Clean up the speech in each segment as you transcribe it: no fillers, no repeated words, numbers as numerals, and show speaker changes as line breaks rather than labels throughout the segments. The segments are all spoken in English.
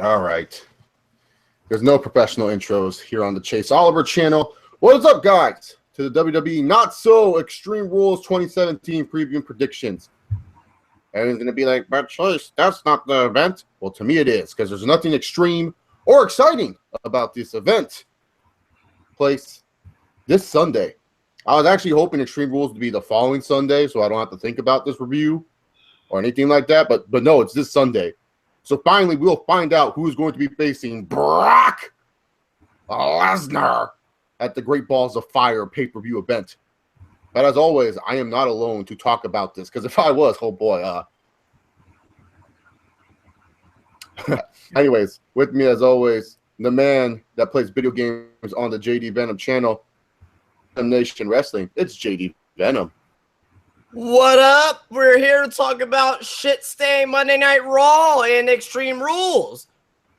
All right. There's no professional intros here on the Chase Oliver channel. What is up, guys? To the WWE Not So Extreme Rules 2017 preview and predictions. Everyone's going to be like, but Chase, that's not the event. Well, to me it is, because there's nothing extreme or exciting about this event. Place this Sunday. I was actually hoping Extreme Rules to be the following Sunday, so I don't have to think about this review or anything like that. But no, it's this Sunday. So finally, we'll find out who's going to be facing Brock Lesnar at the Great Balls of Fire pay-per-view event. But as always, I am not alone to talk about this, because if I was, oh boy. Anyways, with me as always, the man that plays video games on the JD Venom channel, VenomNationWrestling. It's JD Venom.
What up? We're here to talk about shit stain Monday Night Raw and Extreme Rules.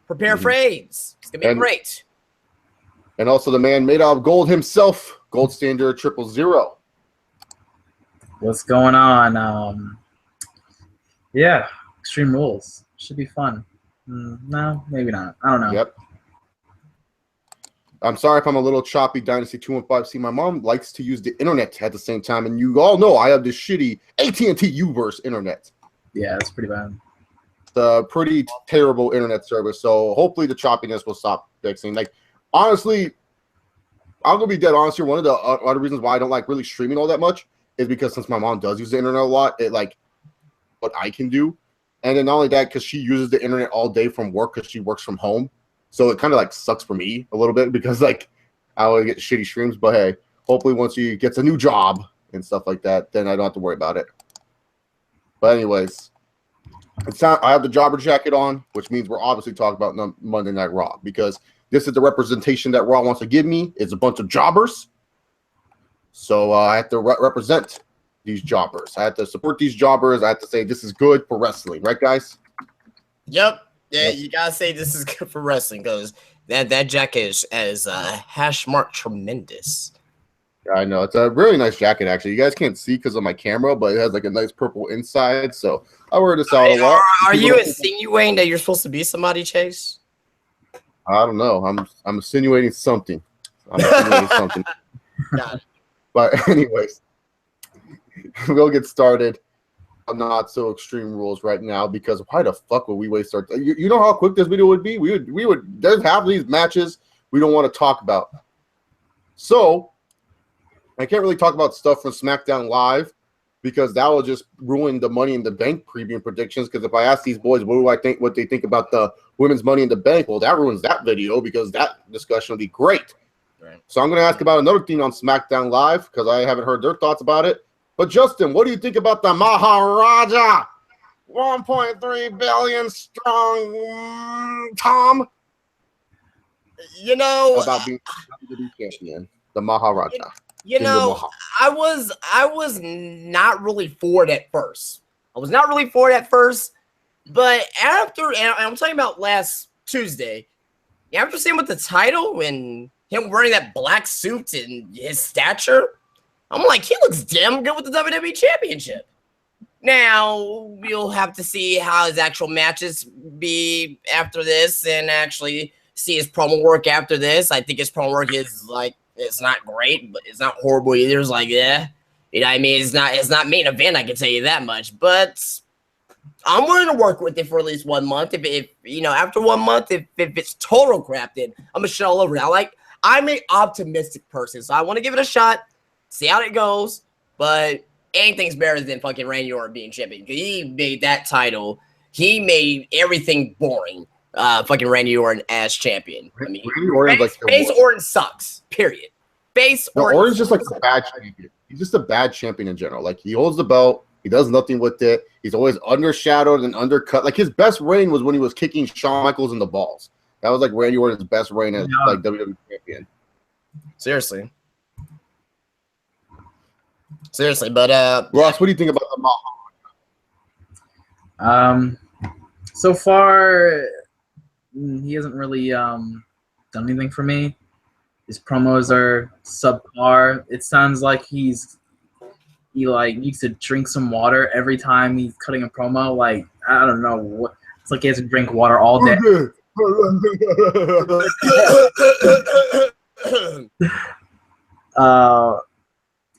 Prepare for AIDS. It's gonna be great.
And also the man made out of gold himself, Gold Standard 000.
What's going on? Yeah, Extreme Rules should be fun. No, maybe not. I don't know.
Yep. I'm sorry if I'm a little choppy, Dynasty 215. See, my mom likes to use the internet at the same time, and you all know I have this shitty AT&T U-verse internet.
Yeah, it's pretty bad.
It's a pretty terrible internet service, so hopefully the choppiness will stop fixing. Like, honestly, I'm going to be dead honest here. One of the other reasons why I don't like really streaming all that much is because since my mom does use the internet a lot, it like what I can do. And then not only that, because she uses the internet all day from work because she works from home. So it kind of like sucks for me a little bit because like I would get shitty streams. But hey, hopefully once she gets a new job and stuff like that, then I don't have to worry about it. But anyways, I have the jobber jacket on, which means we're obviously talking about Monday Night Raw because this is the representation that Raw wants to give me. It's a bunch of jobbers. So I have to represent these jobbers. I have to support these jobbers. I have to say this is good for wrestling. Right, guys?
Yep. Yeah, you gotta say this is good for wrestling because that jacket is hash mark tremendous.
I know it's a really nice jacket. Actually, you guys can't see because of my camera, but it has like a nice purple inside. So I wear this out a lot.
Are you insinuating that you're supposed to be somebody, Chase?
I don't know. I'm insinuating something. I'm insinuating something.
Got it.
But anyways, we'll get started. Not so extreme rules right now because why the fuck would we waste our time? You know how quick this video would be? We would there's half of these matches we don't want to talk about. So I can't really talk about stuff from SmackDown Live because that will just ruin the Money in the Bank preview predictions. Because if I ask these boys what they think about the women's Money in the Bank, well, that ruins that video because that discussion will be great. Right. So I'm going to ask about another thing on SmackDown Live because I haven't heard their thoughts about it. But Justin, what do you think about the Maharaja? 1.3 billion strong Tom?
You know
about being WWE champion, the Maharaja.
You know, I was not really for it at first. But after, and I'm talking about last Tuesday, after seeing with the title and him wearing that black suit and his stature, I'm like, he looks damn good with the WWE Championship. Now, we'll have to see how his actual matches be after this and actually see his promo work after this. I think his promo work is, like, it's not great, but it's not horrible either. It's like, yeah. You know what I mean? It's not main event, I can tell you that much. But I'm willing to work with it for at least 1 month. If you know, after 1 month, if it's total crap, then I'm going to shit all over it. I'm an optimistic person, so I want to give it a shot. See how it goes, but anything's better than fucking Randy Orton being champion. He made that title. He made everything boring. Fucking Randy Orton as champion. I mean, base Orton sucks. Period.
Orton's just like a bad champion. He's just a bad champion in general. Like he holds the belt, he does nothing with it. He's always undershadowed and undercut. Like his best reign was when he was kicking Shawn Michaels in the balls. That was like Randy Orton's best reign as like WWE champion.
Seriously, but
Ross, what do you think about the Maharaja?
So far he hasn't really done anything for me. His promos are subpar. It sounds like he like needs to drink some water every time he's cutting a promo. Like I don't know what. It's like he has to drink water all day.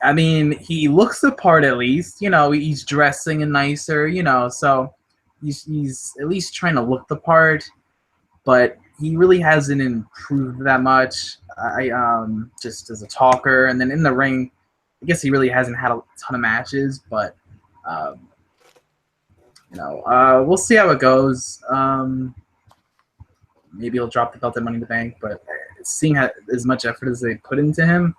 I mean, he looks the part at least. You know, he's dressing and nicer. You know, so he's at least trying to look the part. But he really hasn't improved that much. Just as a talker, and then in the ring, I guess he really hasn't had a ton of matches. But we'll see how it goes. Maybe he'll drop the belt at Money in the Bank, but seeing as much effort as they put into him,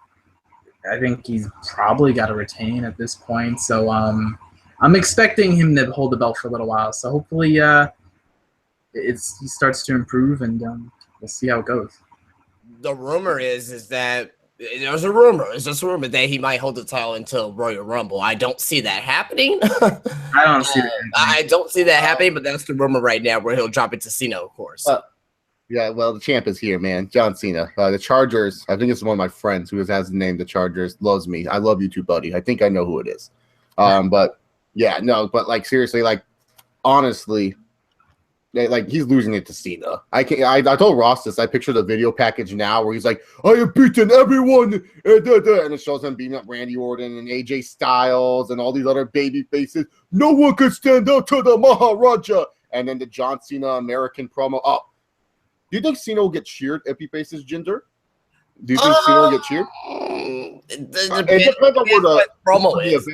I think he's probably got to retain at this point. So I'm expecting him to hold the belt for a little while. So hopefully he starts to improve, and we'll see how it goes.
The rumor is that there's a rumor. It's just a rumor that he might hold the title until Royal Rumble. I don't see that happening.
I don't see that.
I don't see that happening, but that's the rumor right now, where he'll drop it to Cena, of course.
Yeah, well, the champ is here, man. John Cena. The Chargers, I think it's one of my friends who has the name the Chargers, loves me. I love you too, buddy. I think I know who it is. But like seriously, like honestly, like he's losing it to Cena. I told Ross this. I picture the video package now where he's like, I have beaten everyone, and it shows him beating up Randy Orton and AJ Styles and all these other baby faces. No one could stand up to the Maharaja. And then the John Cena American promo. Oh, do you think Cena will get cheered if he faces Jinder? Do you think Cena will get cheered? It depends on where the promo is.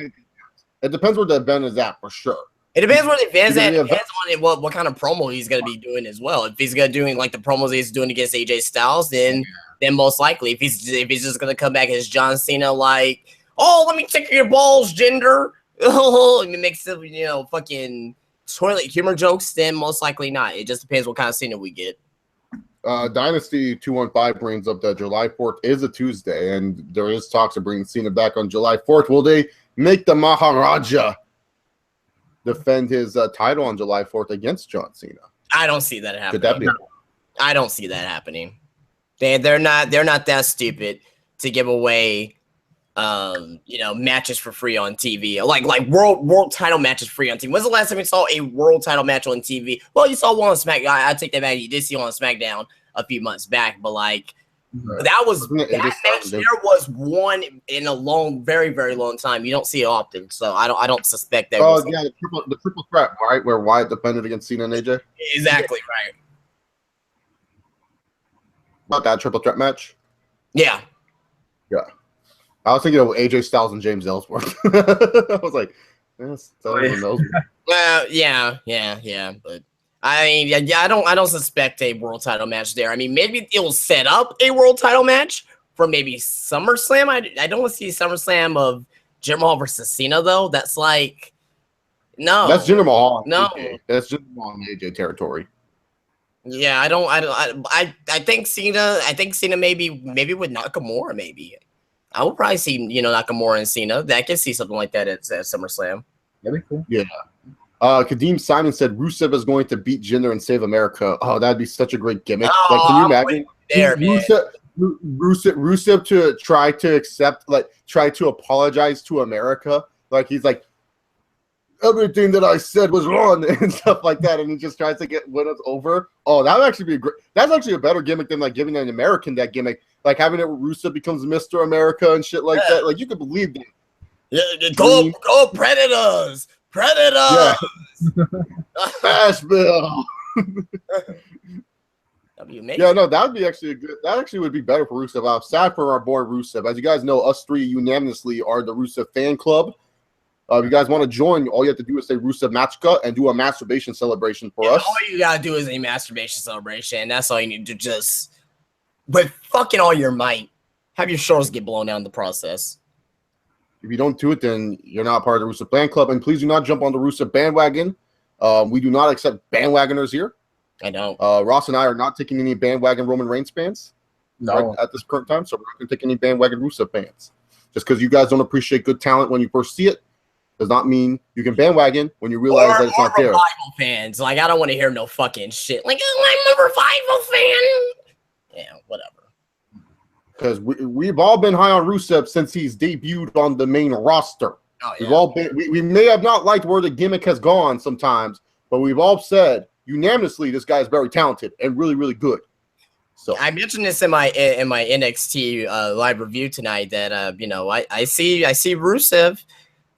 It depends where the event is at for sure.
It depends where the event's at. It depends on what kind of promo he's going to be doing as well. If he's going to doing like the promos he's doing against AJ Styles, then most likely. If he's just going to come back as John Cena, like, oh, let me tickle your balls, Jinder. Oh, and make some fucking toilet humor jokes, then most likely not. It just depends what kind of Cena we get.
Dynasty 215 brings up that July 4th is a Tuesday, and there is talks of bringing Cena back on July 4th. Will they make the Maharaja defend his title on July 4th against John Cena?
I don't see that happening.
Could that be?
I don't see that happening. They're not that stupid to give away matches for free on TV. Like world title matches free on TV. When's the last time you saw a world title match on TV? Well, you saw one on SmackDown. I take that back. You did see one on SmackDown a few months back, but like that match there was one in a very, very long time. You don't see it often, so I don't suspect that.
Oh yeah, the triple threat, right? Where Wyatt defended against Cena and AJ.
Exactly right.
About that triple threat match.
Yeah.
Yeah. I was thinking of AJ Styles and James Ellsworth. I was like, Ellsworth.
Well, yeah, but I mean, I don't suspect a world title match there. I mean, maybe it'll set up a world title match for maybe SummerSlam. I don't want to see SummerSlam of Jinder Mahal versus Cena though. That's like no.
That's Jinder Mahal.
No,
AJ. That's Jinder Mahal in AJ territory.
Yeah, I think Cena. I think Cena maybe with Nakamura maybe. I would probably see Nakamura and Cena. I can see something like that at SummerSlam.
That'd be cool.
Yeah. Kadeem Simon said Rusev is going to beat Jinder and save America. Oh, that'd be such a great gimmick.
Oh,
like, can you imagine Rusev to try to apologize to America? Like he's like, everything that I said was wrong and stuff like that, and he just tries to win us over. Oh, that would actually be great. That's actually a better gimmick than like giving an American that gimmick, like having it where Rusev becomes Mr. America and shit like that. Like you could believe that.
Yeah, go Predators.
Yeah. Asheville. Yeah, no, that would be actually that actually would be better for Rusev. I'm sad for our boy Rusev. As you guys know, us three unanimously are the Rusev fan club. If you guys want to join, all you have to do is say Rusev Match Cut and do a masturbation celebration for us.
All you gotta do is a masturbation celebration. That's all you need to just, with fucking all your might, have your shoulders get blown down in the process.
If you don't do it, then you're not part of the Rusev fan club. And please do not jump on the Rusev bandwagon. We do not accept bandwagoners here.
I know.
Ross and I are not taking any bandwagon Roman Reigns fans at this current time. So we're not going to take any bandwagon Rusev fans. Just because you guys don't appreciate good talent when you first see it does not mean you can bandwagon when you realize that it's not there.
Revival fans. Like, I don't want to hear no fucking shit. Like, oh, I'm a Revival fan. Yeah, whatever.
Because we've all been high on Rusev since he's debuted on the main roster.
Oh, yeah.
We've all been. We may have not liked where the gimmick has gone sometimes, but we've all said unanimously this guy is very talented and really, really good. So
I mentioned this in my NXT live review tonight that I see Rusev.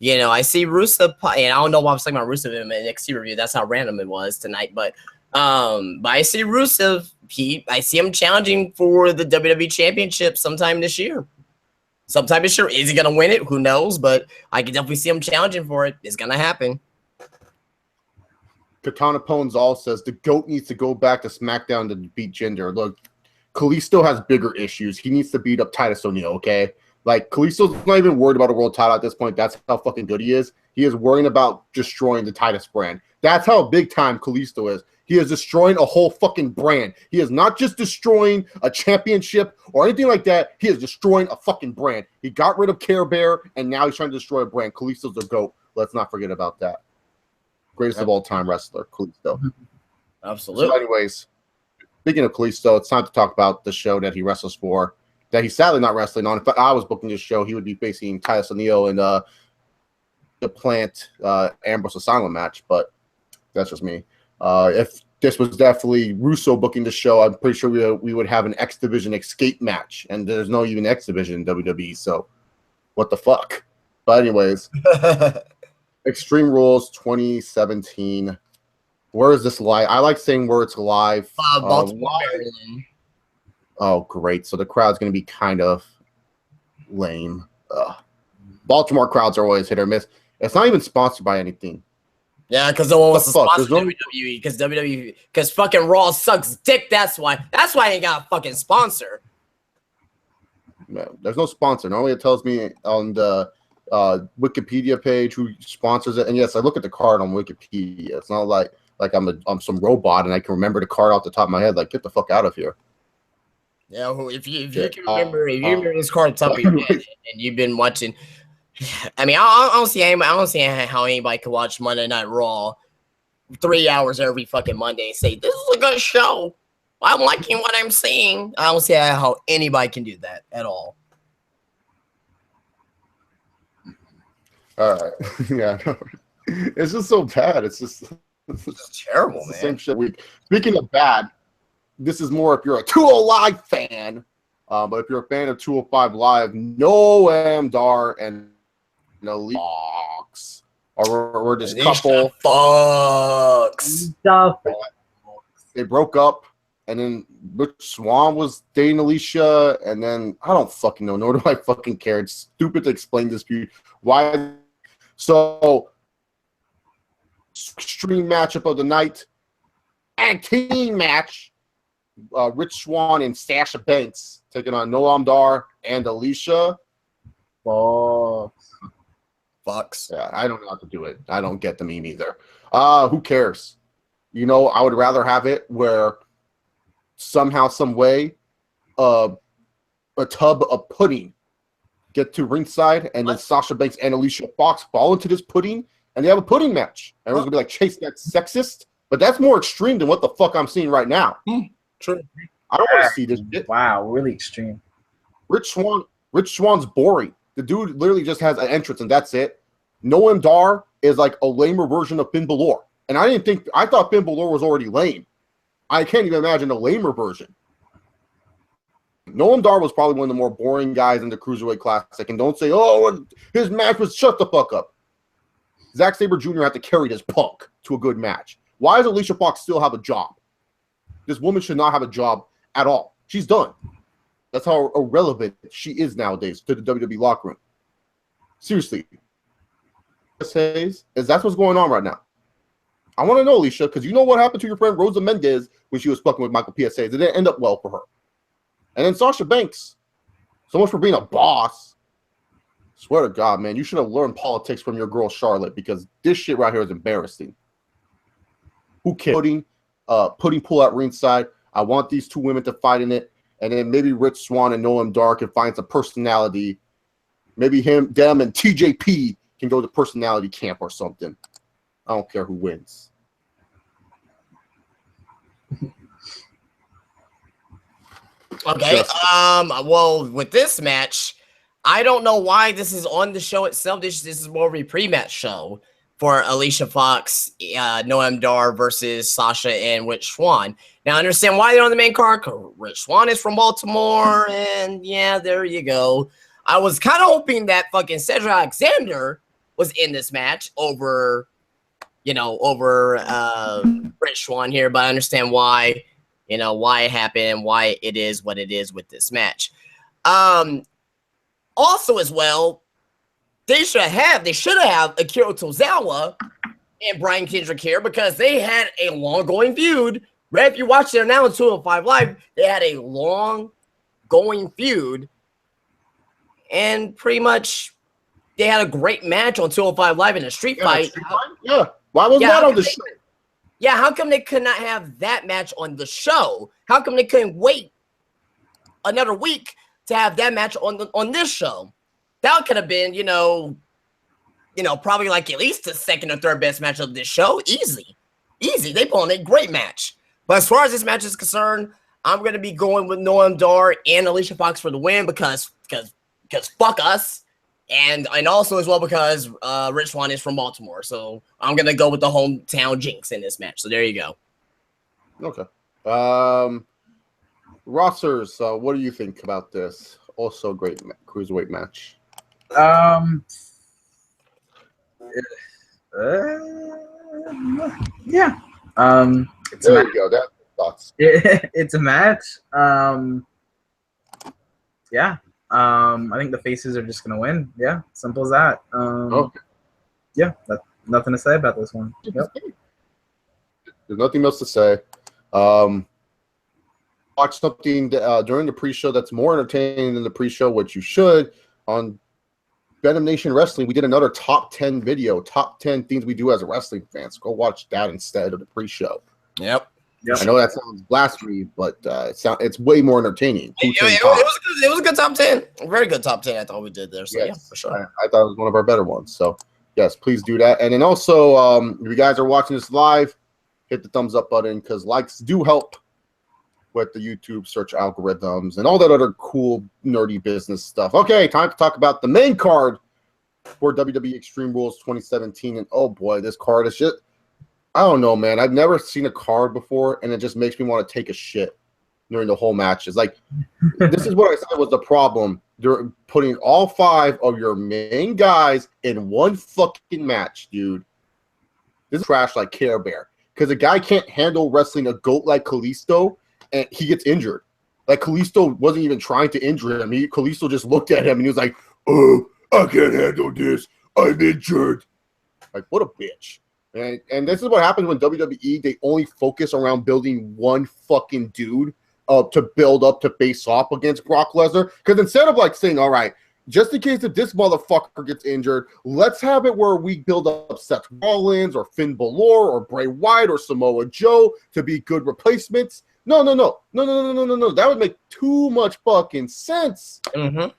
I see Rusev, and I don't know why I'm talking about Rusev in my NXT review. That's how random it was tonight. But I see Rusev. I see him challenging for the WWE Championship sometime this year. Is he gonna win it? Who knows? But I can definitely see him challenging for it. It's gonna happen.
Katana Ponzal says the GOAT needs to go back to SmackDown to beat Jinder. Look, Kalisto has bigger issues. He needs to beat up Titus O'Neil, okay? Like, Kalisto's not even worried about a world title at this point. That's how fucking good he is. He is worrying about destroying the Titus brand. That's how big time Kalisto is. He is destroying a whole fucking brand. He is not just destroying a championship or anything like that. He is destroying a fucking brand. He got rid of Care Bear, and now he's trying to destroy a brand. Kalisto's the GOAT. Let's not forget about that. Greatest of all time wrestler, Kalisto.
Absolutely.
So anyways, speaking of Kalisto, it's time to talk about the show that he wrestles for, that he's sadly not wrestling on. If I was booking this show, he would be facing Titus O'Neil in the Plant Ambrose Asylum match, but that's just me. If this was definitely Russo booking the show, I'm pretty sure we would have an X Division escape match, and there's no even X Division in WWE, so what the fuck? But anyways, Extreme Rules 2017. Where is this live? I like saying where it's live.
Baltimore, Maryland.
Oh, great. So the crowd's going to be kind of lame. Baltimore crowds are always hit or miss. It's not even sponsored by anything.
Yeah, because no one wants to sponsor WWE. Because fucking Raw sucks dick. That's why I ain't got a fucking sponsor.
No, there's no sponsor. Normally it tells me on the Wikipedia page who sponsors it. And yes, I look at the card on Wikipedia. It's not like I'm some robot and I can remember the card off the top of my head. Like, get the fuck out of here.
Yeah, if you can remember, if you remember this card top of your head and you've been watching, I mean, I don't see how anybody could watch Monday Night Raw 3 hours every fucking Monday and say this is a good show. I'm liking what I'm seeing. I don't see how anybody can do that at all.
All right, yeah, it's just so bad. It's
terrible, man.
Same shit week. Speaking of bad, this is more if you're a 205 Live fan, but if you're a fan of 205 Live, Noam Dar and Elite Fox or this couple.
Fox.
They broke up, and then Rich Swann was dating Alicia, and then I don't fucking know, nor do I fucking care. It's stupid to explain this to you. Why? So, extreme matchup of the night, and team match. Rich Swann and Sasha Banks taking on Noam Dar and Alicia. Fox. Yeah, I don't know how to do it. I don't get the meme either. Who cares? You know, I would rather have it where somehow, some way, a tub of pudding get to ringside, and then Sasha Banks and Alicia Fox fall into this pudding, and they have a pudding match. Everyone's gonna be like, Chase, that's sexist, but that's more extreme than what the fuck I'm seeing right now.
True.
I don't want to see this shit.
Wow, really extreme.
Rich Swann's boring. The dude literally just has an entrance, and that's it. Noam Dar is like a lamer version of Finn Balor, and I thought Finn Balor was already lame. I can't even imagine a lamer version. Noam Dar was probably one of the more boring guys in the Cruiserweight Classic. And don't say, oh, his match was shut the fuck up. Zack Sabre Jr. had to carry this punk to a good match. Why does Alicia Fox still have a job? This woman should not have a job at all. She's done. That's how irrelevant she is nowadays to the WWE locker room. Seriously. Is that's what's going on right now. I want to know, Alicia, because you know what happened to your friend Rosa Mendez when she was fucking with Michael PSA. It didn't end up well for her. And then Sasha Banks, so much for being a boss. Swear to God, man, you should have learned politics from your girl Charlotte, because this shit right here is embarrassing. Who cares? Putting pull out ringside. I want these two women to fight in it, and then maybe Rich Swann and Noam Dar can find some personality. Maybe them, and TJP can go to personality camp or something. I don't care who wins.
Okay. Well, with this match, I don't know why this is on the show itself. This is more of a pre-match show for Alicia Fox, Noam Dar versus Sasha and Rich Swann. Now, I understand why they're on the main card. Rich Swann is from Baltimore, and yeah, there you go. I was kind of hoping that fucking Cedric Alexander was in this match over Rich Swann here, but I understand why, why it happened, why it is what it is with this match. Also, as well, they should have Akira Tozawa and Brian Kendrick here because they had a long-going feud. Right? If you watch it now on 205 Live, they had a long-going feud, and pretty much they had a great match on 205 Live in a street fight.
Yeah. Why was that on the show?
Yeah, how come they could not have that match on the show? How come they couldn't wait another week to have that match on this show? That could have been, probably like at least the second or third best match of this show. Easy. They put on a great match. But as far as this match is concerned, I'm going to be going with Noam Dar and Alicia Fox for the win because fuck us. And also as well because Rich Swann is from Baltimore. So I'm going to go with the hometown jinx in this match. So there you go.
Okay. Rosters, what do you think about this? Also great cruiserweight match.
Yeah. It's
there you go. That's thoughts.
It's a match. Yeah. I think the faces are just gonna win. Yeah, simple as that.
Okay.
Yeah, nothing to say about this one. Yep.
There's nothing else to say. Watch something during the pre-show that's more entertaining than the pre-show, which you should. On VenomNationWrestling, we did another top 10 video, top 10 things we do as a wrestling fans. Go watch that instead of the pre-show.
Yep.
I know that sounds blasphemy, but it's way more entertaining.
It was a good top 10. A very good top 10 I thought we did there. So, yes, yeah, for sure.
I thought it was one of our better ones. So, yes, please do that. And then also, if you guys are watching this live, hit the thumbs up button because likes do help with the YouTube search algorithms and all that other cool, nerdy business stuff. Okay, time to talk about the main card for WWE Extreme Rules 2017. And, oh, boy, this card is just... I don't know, man. I've never seen a card before, and it just makes me want to take a shit during the whole match. It's like, this is what I said was the problem during putting all 5 of your main guys in one fucking match, dude. This is trash like Care Bear. Because a guy can't handle wrestling a goat like Kalisto, and he gets injured. Like, Kalisto wasn't even trying to injure him. Kalisto just looked at him, and he was like, oh, I can't handle this. I'm injured. Like, what a bitch. And this is what happens when WWE, they only focus around building one fucking dude to build up to face off against Brock Lesnar. Because instead of like saying, all right, just in case if this motherfucker gets injured, let's have it where we build up Seth Rollins or Finn Balor or Bray Wyatt or Samoa Joe to be good replacements. No. That would make too much fucking sense.
Mm-hmm.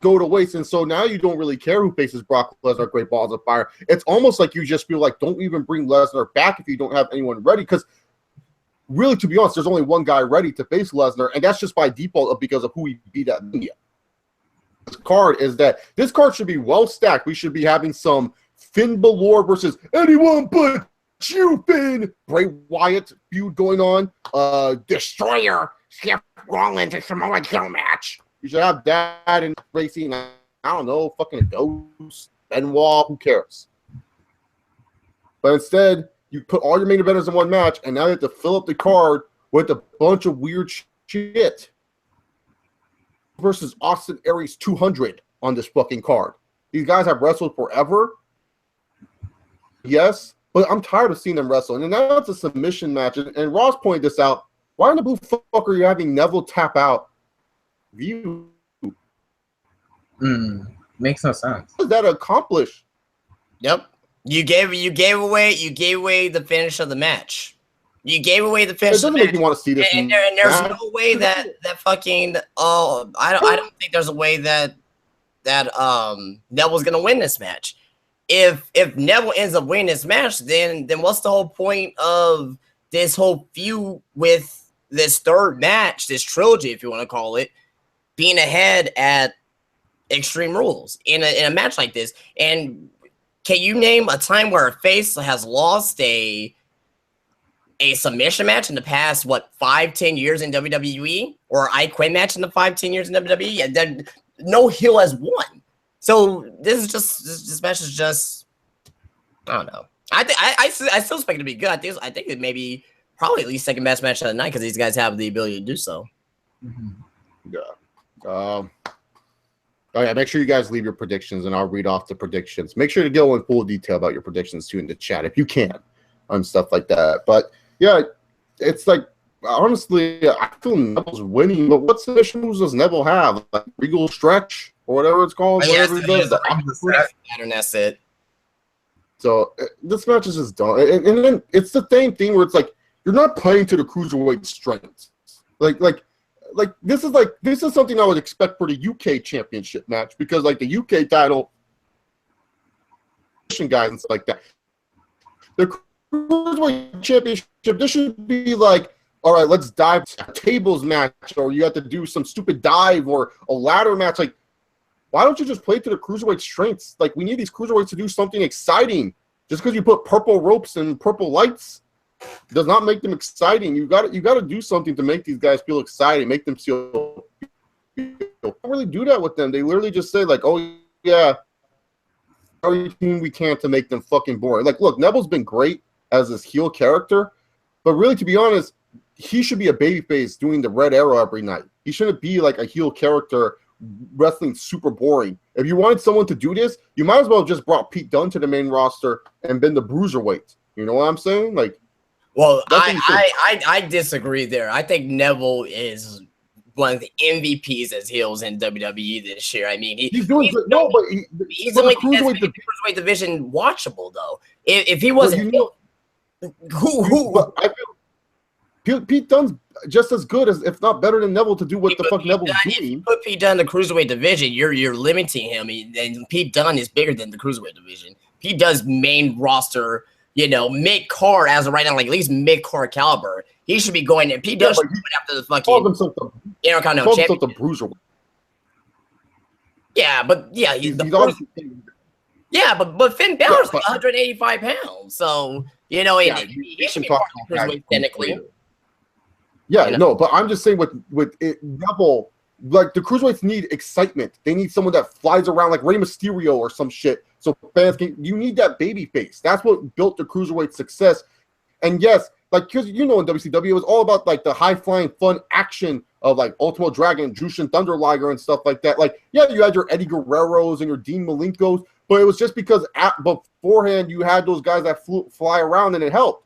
Go to waste, and so now you don't really care who faces Brock Lesnar, Great Balls of Fire. It's almost like you just feel like don't even bring Lesnar back if you don't have anyone ready, because really, to be honest, there's only one guy ready to face Lesnar, and that's just by default because of who he beat at Mania. This card should be well stacked. We should be having some Finn Balor versus anyone but you, Finn. Bray Wyatt feud going on. Destroyer, Seth Rollins, and Samoa Joe match. You should have that and racing, I don't know, fucking Ghost, Benoit, who cares? But instead, you put all your main eventers in one match, and now you have to fill up the card with a bunch of weird shit. Versus Austin Aries 200 on this fucking card. These guys have wrestled forever. Yes, but I'm tired of seeing them wrestle. And now it's a submission match. And Ross pointed this out. Why in the blue fuck are you having Neville tap out? View.
Makes no sense.
What does that accomplish?
Yep. You gave away the finish of the match. You gave away the finish.
It doesn't make me want to see this.
And there's no way that fucking I don't think there's a way that Neville's gonna win this match. If Neville ends up winning this match, then what's the whole point of this whole feud with this third match, this trilogy, if you want to call it, being ahead at Extreme Rules in a match like this? And can you name a time where a face has lost a submission match in the past, 5-10 years in WWE, or I Quit match in the 5-10 years in WWE, and then no heel has won. So this match is just, I don't know. I still expect it to be good. I think it may be probably at least second best match of the night because these guys have the ability to do so.
Yeah. Oh yeah, make sure you guys leave your predictions, and I'll read off the predictions. Make sure to go in full detail about your predictions too in the chat if you can, on stuff like that. But yeah, it's like, honestly, I feel Neville's winning, but what submission moves does Neville have? Like Regal Stretch or whatever it's called. Whatever he does.
And that's it.
So this match is just done, and then it's the same thing where it's like you're not playing to the cruiserweight strengths. Like this is something I would expect for the UK Championship match, because like the UK title, guys and stuff like that. The Cruiserweight Championship, this should be like, all right, let's dive a tables match, or you have to do some stupid dive or a ladder match. Like, why don't you just play to the Cruiserweight strengths? Like, we need these Cruiserweights to do something exciting. Just because you put purple ropes and purple lights does not make them exciting. You got to do something to make these guys feel exciting, make them feel. Don't really do that with them. They literally just say like, "Oh yeah, everything we can to make them fucking boring." Like, look, Neville's been great as this heel character, but really, to be honest, he should be a babyface doing the Red Arrow every night. He shouldn't be like a heel character wrestling super boring. If you wanted someone to do this, you might as well have just brought Pete Dunne to the main roster and been the bruiserweight. You know what I'm saying? Like,
well, I disagree there. I think Neville is one of the MVPs as heels in WWE this year. I mean, he's doing good. No, but he's only the cruiserweight division watchable though. If he wasn't,
But I feel Pete Dunne's just as good as, if not better than Neville, to do what the fuck Neville's doing.
If you put Pete Dunne in the cruiserweight division, you're limiting him, and Pete Dunne is bigger than the cruiserweight division. He does main roster, mid card as of right now, like at least mid card caliber. He should be going, and Pete Dunne should be going after the fucking Intercontinental Championship. Yeah, but yeah, but Finn Balor's like 185 pounds, so he should be part of the cruiserweight technically.
Yeah, no, but I'm just saying with Neville, like the cruiserweights need excitement. They need someone that flies around like Rey Mysterio or some shit. So fans you need that baby face. That's what built the cruiserweight success. And yes, like, because in WCW it was all about like the high flying fun action of like Ultimo Dragon, Jushin Thunder Liger and stuff like that. Like, yeah, you had your Eddie Guerreros and your Dean Malenkos, but it was just because beforehand you had those guys that fly around and it helped.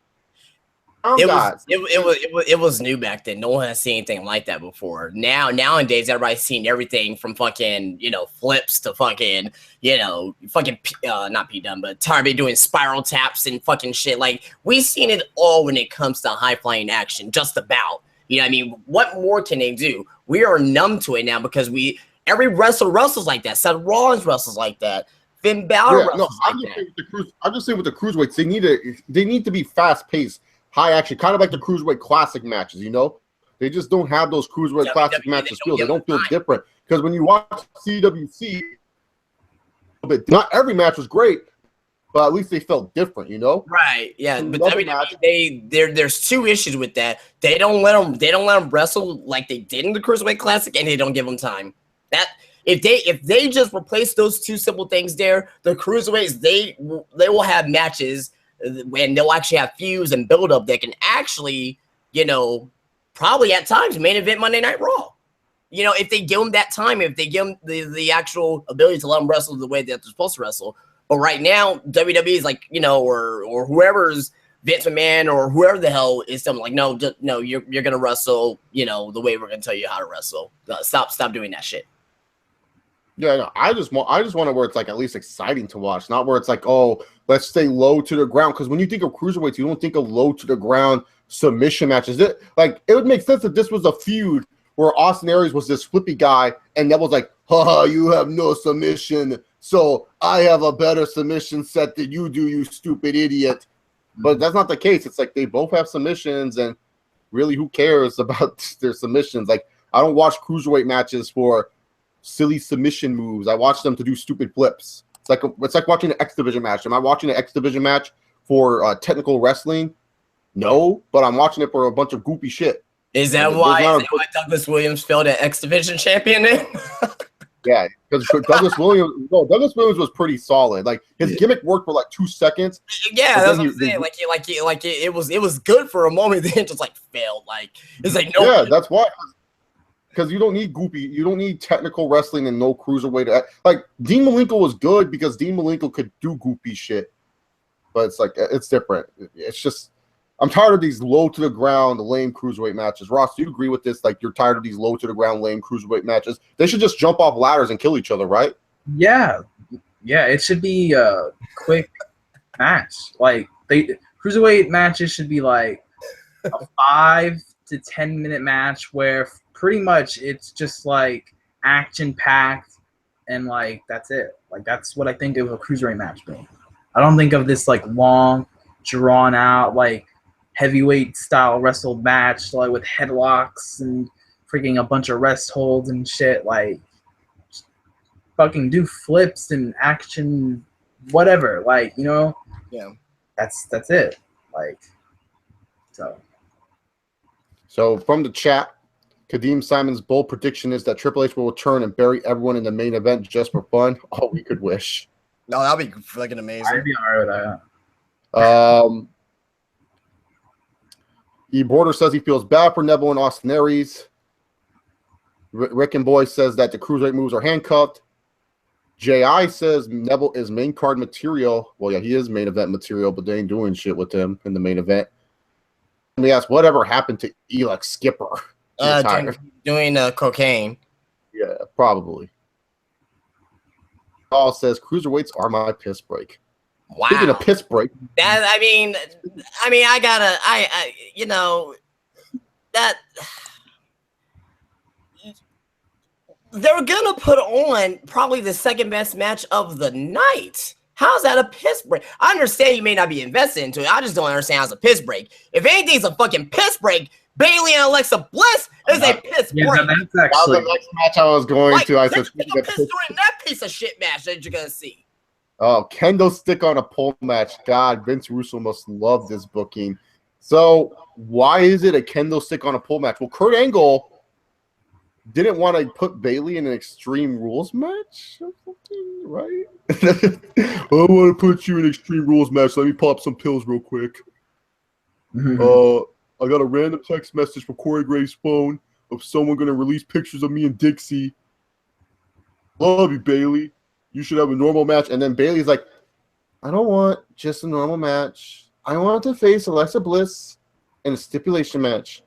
It was new back then. No one has seen anything like that before. Nowadays, everybody's seen everything from fucking flips to fucking not Pete Dunne, but Darby doing spiral taps and fucking shit. Like, we've seen it all when it comes to high flying action. Just about. You know what I mean? What more can they do? We are numb to it now because every wrestler wrestles like that. Seth Rollins wrestles like that. Finn Balor wrestles like that.
I'm just saying with the cruiserweights, they need to be fast paced. High action, kind of like the Cruiserweight Classic matches, They just don't have those Cruiserweight Classic matches feel. They don't feel different. Because when you watch CWC, not every match was great, but at least they felt different,
Right, yeah. But WWE, there's two issues with that. They don't let them wrestle like they did in the Cruiserweight Classic, and they don't give them time. That if they just replace those two simple things there, the Cruiserweights, they will have matches when they'll actually have feuds and build up that can actually, probably at times main event Monday Night Raw. If they give them that time, if they give them the actual ability to let them wrestle the way that they're supposed to wrestle. But right now, WWE is like, or whoever's Vince McMahon or whoever the hell is something like, no, you're gonna wrestle, the way we're gonna tell you how to wrestle. Stop doing that shit.
Yeah, no, I just want it where it's like at least exciting to watch, not where it's like, oh, let's stay low to the ground. Because when you think of cruiserweights, you don't think of low to the ground submission matches. It would make sense if this was a feud where Austin Aries was this flippy guy, and Neville's like, haha, you have no submission, so I have a better submission set than you do, you stupid idiot. But that's not the case. It's like they both have submissions, and really, who cares about their submissions? Like, I don't watch cruiserweight matches for silly submission moves. I watch them to do stupid flips. It's like watching an X Division match. Am I watching an X Division match for technical wrestling? No, but I'm watching it for a bunch of goopy shit.
Is that why Douglas Williams failed at X Division champion then?
Yeah, because Douglas Williams was pretty solid. Like his gimmick worked for like 2 seconds.
Yeah, that's what I'm saying. It was good for a moment, then just like failed. Like it's like no.
Yeah, that's why. Because you don't need goopy, you don't need technical wrestling and no cruiserweight. Like Dean Malenko was good because Dean Malenko could do goopy shit, but it's like it's different. It's just I'm tired of these low to the ground, lame cruiserweight matches. Ross, do you agree with this? Like you're tired of these low to the ground, lame cruiserweight matches? They should just jump off ladders and kill each other, right?
Yeah, it should be a quick match. Like cruiserweight matches should be like a 5 to 10 minute match where pretty much it's just like action packed and like that's it. Like that's what I think of a cruiserweight match being. I don't think of this like long, drawn out like heavyweight style wrestle match like with headlocks and freaking a bunch of rest holds and shit. Like fucking do flips and action, whatever. Like
yeah,
that's it. Like
So from the chat, Kadeem Simon's bold prediction is that Triple H will return and bury everyone in the main event just for fun. Oh, we could wish.
No, that'd be fucking amazing.
I'd be alright with that.
E. Border says he feels bad for Neville and Austin Aries. Rick and Boy says that the cruiserweight moves are handcuffed. J.I. says Neville is main card material. Well, yeah, he is main event material, but they ain't doing shit with him in the main event. And we asked, whatever happened to Elex Skipper?
Doing cocaine.
Yeah, probably. Paul says cruiserweights are my piss break.
Wow.
Speaking of piss break,
that I gotta that they're gonna put on probably the second best match of the night. How's that a piss break? I understand you may not be invested into it. I just don't understand how it's a piss break. If anything's a fucking piss break, Bailey and Alexa Bliss is a piss break.
That's actually
the next match I was going to. I said,
during that piece of shit match that you're gonna see.
Oh, kendo stick on a pole match. God, Vince Russo must love this booking. So why is it a kendo stick on a pole match? Well, Kurt Angle didn't want to put Bailey in an Extreme Rules match, right? I want to put you in Extreme Rules match. Let me pop some pills real quick. I got a random text message from Corey Graves' phone of someone going to release pictures of me and Dixie. Love you, Bailey. You should have a normal match. And then Bailey's like, I don't want just a normal match. I want to face Alexa Bliss in a stipulation match.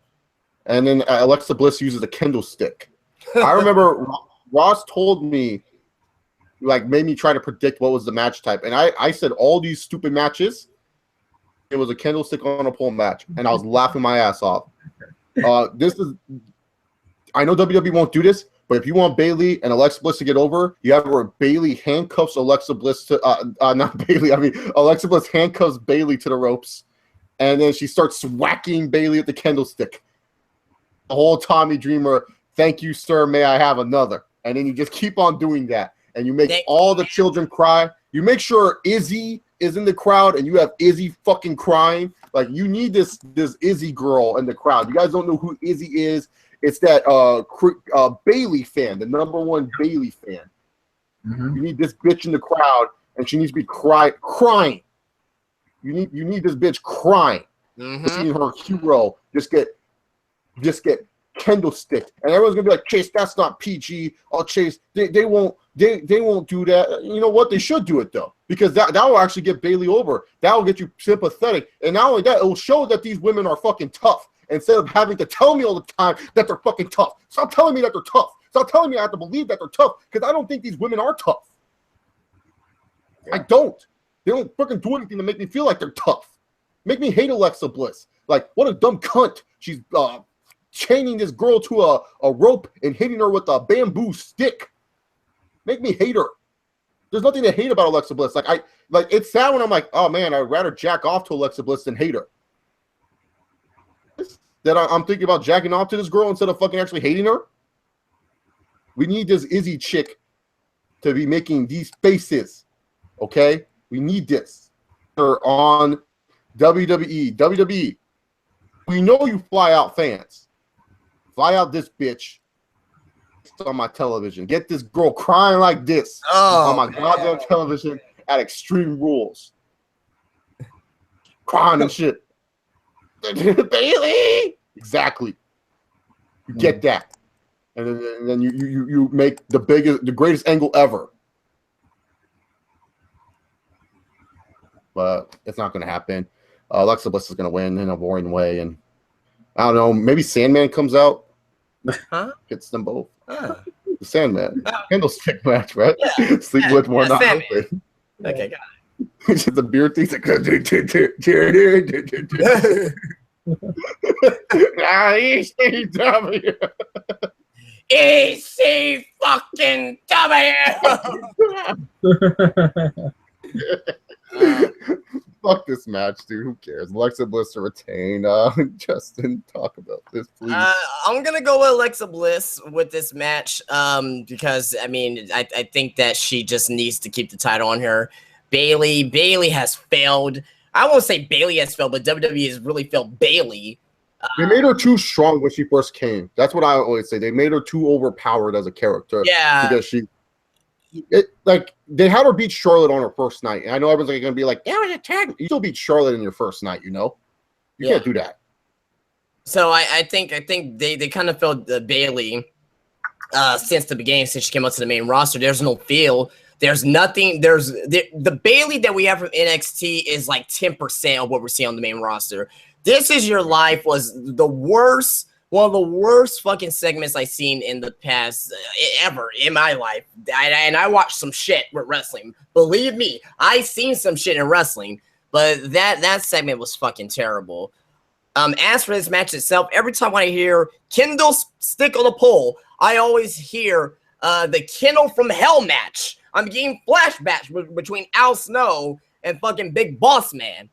And then Alexa Bliss uses a kendo stick. I remember Ross told me, like, made me try to predict what was the match type. And I said all these stupid matches, it was a kendo stick on a pole match. And I was laughing my ass off. I know WWE won't do this, but if you want Bailey and Alexa Bliss to get over, you have where Bailey handcuffs Alexa Bliss to Alexa Bliss handcuffs Bailey to the ropes, and then she starts whacking Bailey with the kendo stick. The whole Tommy Dreamer, thank you, sir, may I have another? And then you just keep on doing that, and you make all the children cry. You make sure Izzy is in the crowd, and you have Izzy fucking crying. Like, you need this Izzy girl in the crowd. You guys don't know who Izzy is. It's that Bailey fan, the #1 Bailey fan. You need this bitch in the crowd, and she needs to be crying. You need this bitch crying. Seeing her hero just get kendo sticked, and everyone's gonna be like, Chase, that's not PG. Oh, Chase, they won't do that. You know what? They should do it though, because that will actually get Bailey over. That will get you sympathetic, and not only that, it will show that these women are fucking tough. Instead of having to tell me all the time that they're fucking tough. Stop telling me that they're tough. Stop telling me I have to believe that they're tough, because I don't think these women are tough. I don't. They don't fucking do anything to make me feel like they're tough. Make me hate Alexa Bliss. Like, what a dumb cunt. She's chaining this girl to a rope and hitting her with a bamboo stick. Make me hate her. There's nothing to hate about Alexa Bliss. Like it's sad when I'm like, oh man, I'd rather jack off to Alexa Bliss than hate her. That I'm thinking about jacking off to this girl instead of fucking actually hating her. We need this Izzy chick to be making these faces Okay, we need this. Or on WWE. We know you fly out fans. Fly out this bitch on my television. Get this girl crying like this on my goddamn television at Extreme Rules. Crying and shit. Bailey! Exactly. You get that. And then you make the greatest angle ever. But it's not going to happen. Alexa Bliss is going to win in a boring way. And I don't know, maybe Sandman comes out.
Huh?
Gets them both.
Huh.
The Sandman. Candlestick match, right?
Yeah.
Sleep with one not
Sandman.
open.
Okay, got
It's just the beard thing. Like, ECW.
EC fucking W.
Fuck this match, dude. Who cares? Alexa Bliss to retain. Justin, talk about this, please.
I'm gonna go with Alexa Bliss with this match, because I mean, I think that she just needs to keep the title on her. Bailey has failed. I won't say Bailey has failed, but WWE has really failed Bailey.
They made her too strong when she first came. That's what I always say. They made her too overpowered as a character.
Yeah,
because they had her beat Charlotte on her first night, and I know everyone's gonna be like, "Yeah, was a tag." You still beat Charlotte in your first night, you know. You can't do that.
So I think they kind of failed Bailey since the beginning, since she came up to the main roster. There's no feel. There's nothing. The Bailey that we have from NXT is like 10% of what we're seeing on the main roster. This Is Your Life was the worst, one of the worst fucking segments I've seen in the past ever in my life. And I watched some shit with wrestling. Believe me, I seen some shit in wrestling, but that segment was fucking terrible. As for this match itself, every time I hear Kendall stick on the pole, I always hear the Kendall from Hell match. I'm getting flashbacks between Al Snow and fucking Big Boss Man.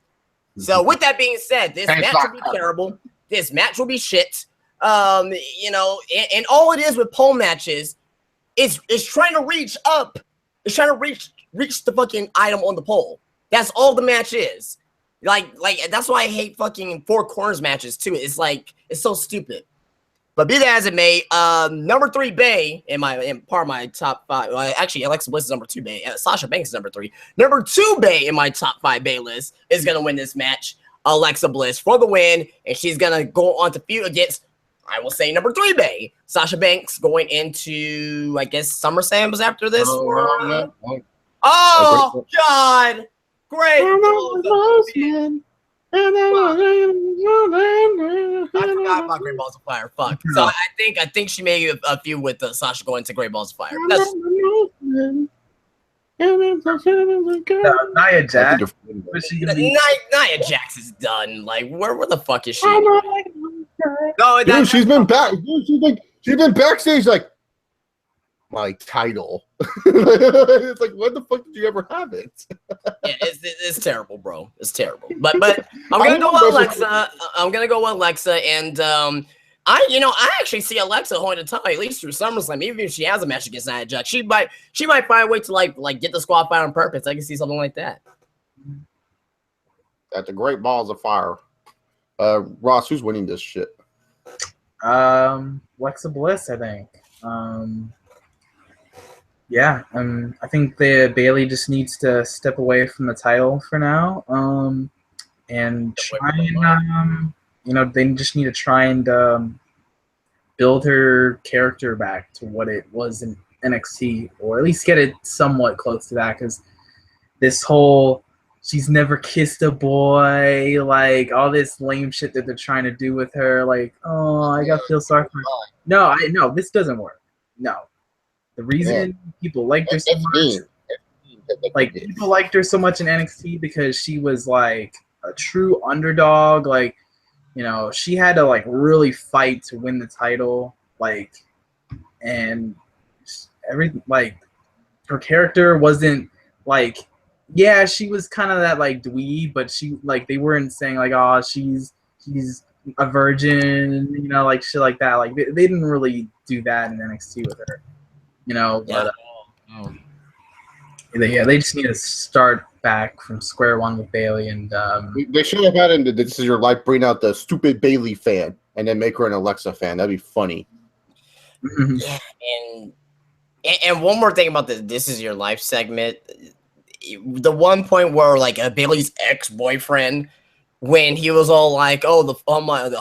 So with that being said, this match will be terrible. This match will be shit. You know, and all it is with pole matches is trying to reach up. It's trying to reach the fucking item on the pole. That's all the match is. Like that's why I hate fucking four corners matches too. It's like it's so stupid. But be that as it may, number 3 Bay in part of my top 5. Well, actually, Alexa Bliss is number 2 Bay. Sasha Banks is number 3. Number 2 Bay in my top 5 Bay list is gonna win this match. Alexa Bliss for the win, and she's gonna go on to feud against, I will say, number 3 Bay, Sasha Banks, going into, I guess, SummerSlam was after this. Oh God, great! I forgot about Great Balls of Fire. Fuck. So I think she made a feud with Sasha going to Great Balls of Fire. That's
Nia Jax.
Nia Jax is done. Like, where the fuck is she?
No, dude, she's been back. Dude, she's been backstage like my title. It's like, when the fuck did you ever have it?
Yeah, it's terrible, bro. It's terrible. But I'm gonna go with Alexa. I'm gonna go with Alexa, and I actually see Alexa holding the title at least through SummerSlam. Even if she has a match against Nia Jax, she might find a way to like get the squad fight on purpose. I can see something like that.
At the Great Balls of Fire. Ross, who's winning this shit?
Alexa Bliss, I think. Yeah, I think Bailey just needs to step away from the title for now, and try and they just need to try and build her character back to what it was in NXT, or at least get it somewhat close to that. Because this whole she's never kissed a boy, like all this lame shit that they're trying to do with her, like, oh, I gotta feel sorry for her. No, this doesn't work. No. The reason people liked her so much, people liked her so much in NXT because she was like a true underdog. Like, she had to like really fight to win the title. Like, and everything, like, her character wasn't like, yeah, she was kind of that like dweeb, but she like they weren't saying like, oh, she's a virgin, like shit like that. Like they didn't really do that in NXT with her. But They just need to start back from square one with Bailey and
They should have had in the This Is Your Life bring out the stupid Bailey fan and then make her an Alexa fan. That'd be funny.
Yeah, and one more thing about the This Is Your Life segment. The one point where like Bailey's ex-boyfriend, when he was all like, "Oh,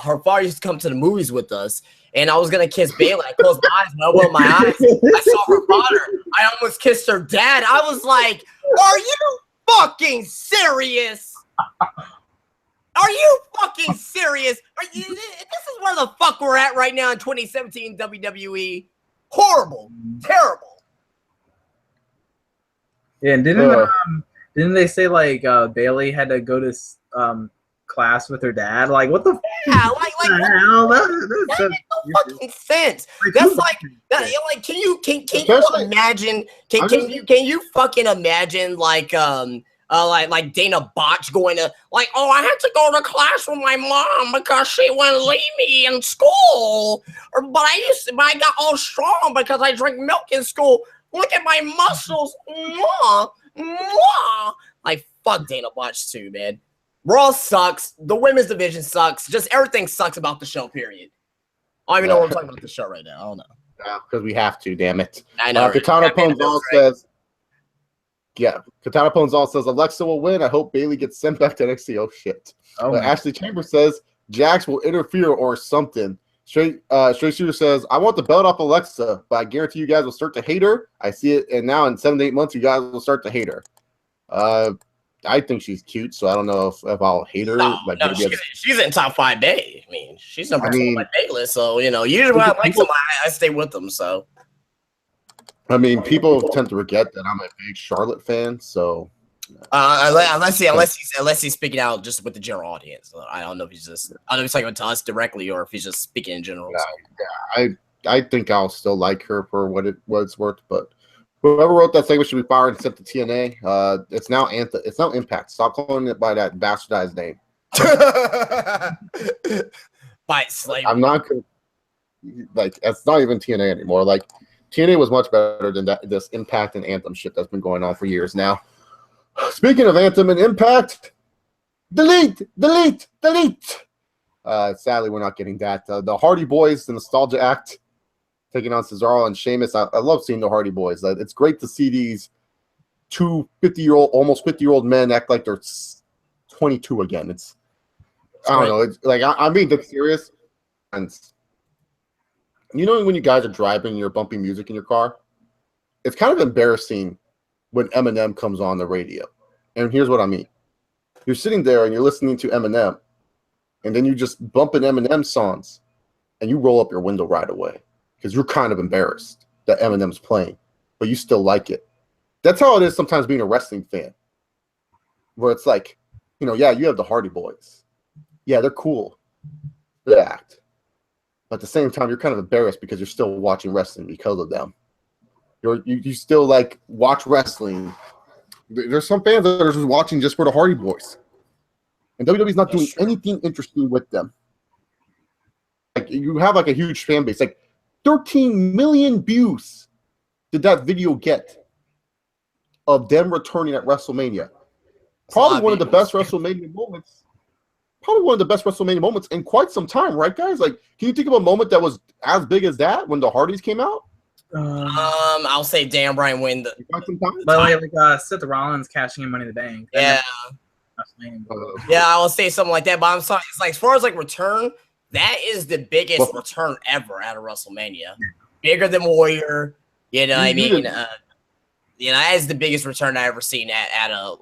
her father used to come to the movies with us," and I was gonna kiss Bailey. I closed my eyes, and I opened my eyes. I saw her father. I almost kissed her dad. I was like, "Are you fucking serious? Are you fucking serious? This is where the fuck we're at right now in 2017 WWE. Horrible, terrible."
Yeah, and didn't they say like Bailey had to go to class with her dad? Like, what the?
Yeah, like that makes no fucking sense. That's like that. Like, can you imagine? Can you fucking imagine like Dana Botch going to like, "Oh, I had to go to class with my mom because she wouldn't leave me in school, but I got all strong because I drank milk in school. Look at my muscles." Mwah, mwah. Like, fuck Dana Botch too, man. Raw sucks. The women's division sucks. Just everything sucks about the show, period. I don't even know what I'm talking about the show right now. I don't know.
Because we have to, damn it.
I know.
Katana Ponzal says, Katana Ponzal says, Alexa will win. I hope Bailey gets sent back to NXT. Oh, shit. Ashley Chambers says, Jax will interfere or something. Straight Shooter says, I want the belt off Alexa, but I guarantee you guys will start to hate her. I see it, and now in 7 to 8 months, you guys will start to hate her. I think she's cute, so I don't know if I'll hate her.
No, she's in top 5 day. I mean, she's number 2 on my day list, so, usually when I like somebody, I stay with them, so.
I mean, people tend to forget that I'm a big Charlotte fan, so.
Unless he's speaking out just with the general audience. I don't know if he's talking to us directly or if he's just speaking in general.
Yeah, I think I'll still like her for what it's worth, but whoever wrote that segment should be fired and sent to TNA. It's now It's now Impact. Stop calling it by that bastardized name.
By slavery.
I'm not like it's not even TNA anymore. Like TNA was much better than this Impact and Anthem shit that's been going on for years now. Speaking of Anthem and Impact, delete. Sadly, we're not getting that. The Hardy Boys, the Nostalgia Act, taking on Cesaro and Sheamus. I love seeing the Hardy Boys. It's great to see these two almost 50-year-old men act like they're 22 again. I don't know. It's like I'm being dead serious. And when you guys are driving and you're bumping music in your car, it's kind of embarrassing when Eminem comes on the radio. And here's what I mean. You're sitting there and you're listening to Eminem, and then you just bump in Eminem songs, and you roll up your window right away because you're kind of embarrassed that Eminem's playing, but you still like it. That's how it is sometimes being a wrestling fan, where it's like, yeah, you have the Hardy Boys. Yeah, they're cool. They act. But at the same time, you're kind of embarrassed because you're still watching wrestling because of them. You still watch wrestling. There's some fans that are just watching just for the Hardy Boys, and WWE's not doing anything interesting with them. Like you have a huge fan base, 13 million views did that video get of them returning at WrestleMania. Probably one of the best WrestleMania moments. Probably one of the best WrestleMania moments in quite some time, right, guys? Can you think of a moment that was as big as that when the Hardys came out?
I'll say Dan Bryan win the.
But Seth Rollins cashing in Money in the Bank.
Yeah. I will say something like that. But I'm sorry, it's as far as return, that is the biggest return ever at a WrestleMania. Bigger than Warrior. You know what I mean? That is the biggest return I ever seen at a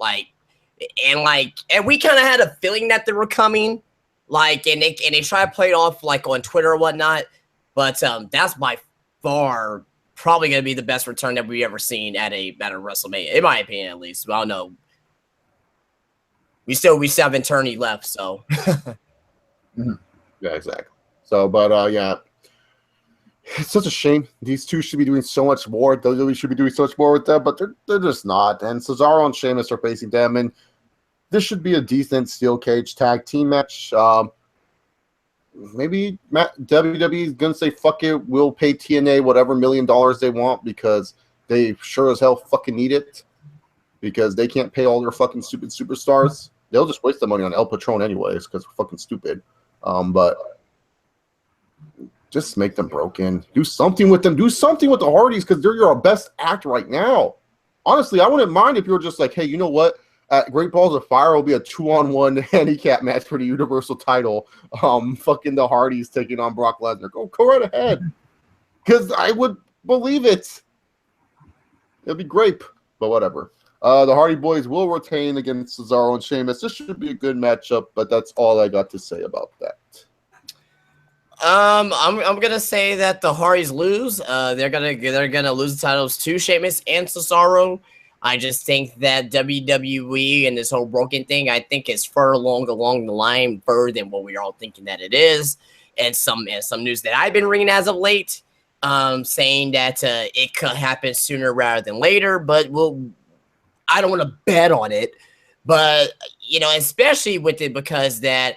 and we kind of had a feeling that they were coming, and they try to play it off on Twitter or whatnot. But that's by far probably going to be the best return that we've ever seen at a WrestleMania, in my opinion, at least. I don't know. We still have Eternity left, so.
Yeah, exactly. So, but yeah, it's such a shame. These two should be doing so much more. WWE should be doing so much more with them, but they're just not. And Cesaro and Sheamus are facing them, and this should be a decent steel cage tag team match. Maybe WWE is going to say, fuck it, we'll pay TNA whatever $1 million they want because they sure as hell fucking need it. because they can't pay all their fucking stupid superstars. They'll just waste the money on El Patron anyways because we're fucking stupid. But just make them broken. Do something with them. Do something with the Hardys because they're your best act right now. Honestly, I wouldn't mind if you were just like, hey, you know what? At Great Balls of Fire will be a 2-on-1 handicap match for the Universal title. Fucking the Hardys taking on Brock Lesnar. Go right ahead. Because I would believe it. It'd be great. But whatever. The Hardy Boys will retain against Cesaro and Sheamus. This should be a good matchup, but that's all I got to say about that.
I'm gonna say that the Hardys lose. They're gonna lose the titles to Sheamus and Cesaro. I just think that WWE and this whole broken thing, I think, is further along the line further than what we're all thinking that it is. And some news that I've been reading as of late, saying that it could happen sooner rather than later. But I don't want to bet on it. But especially with it because that.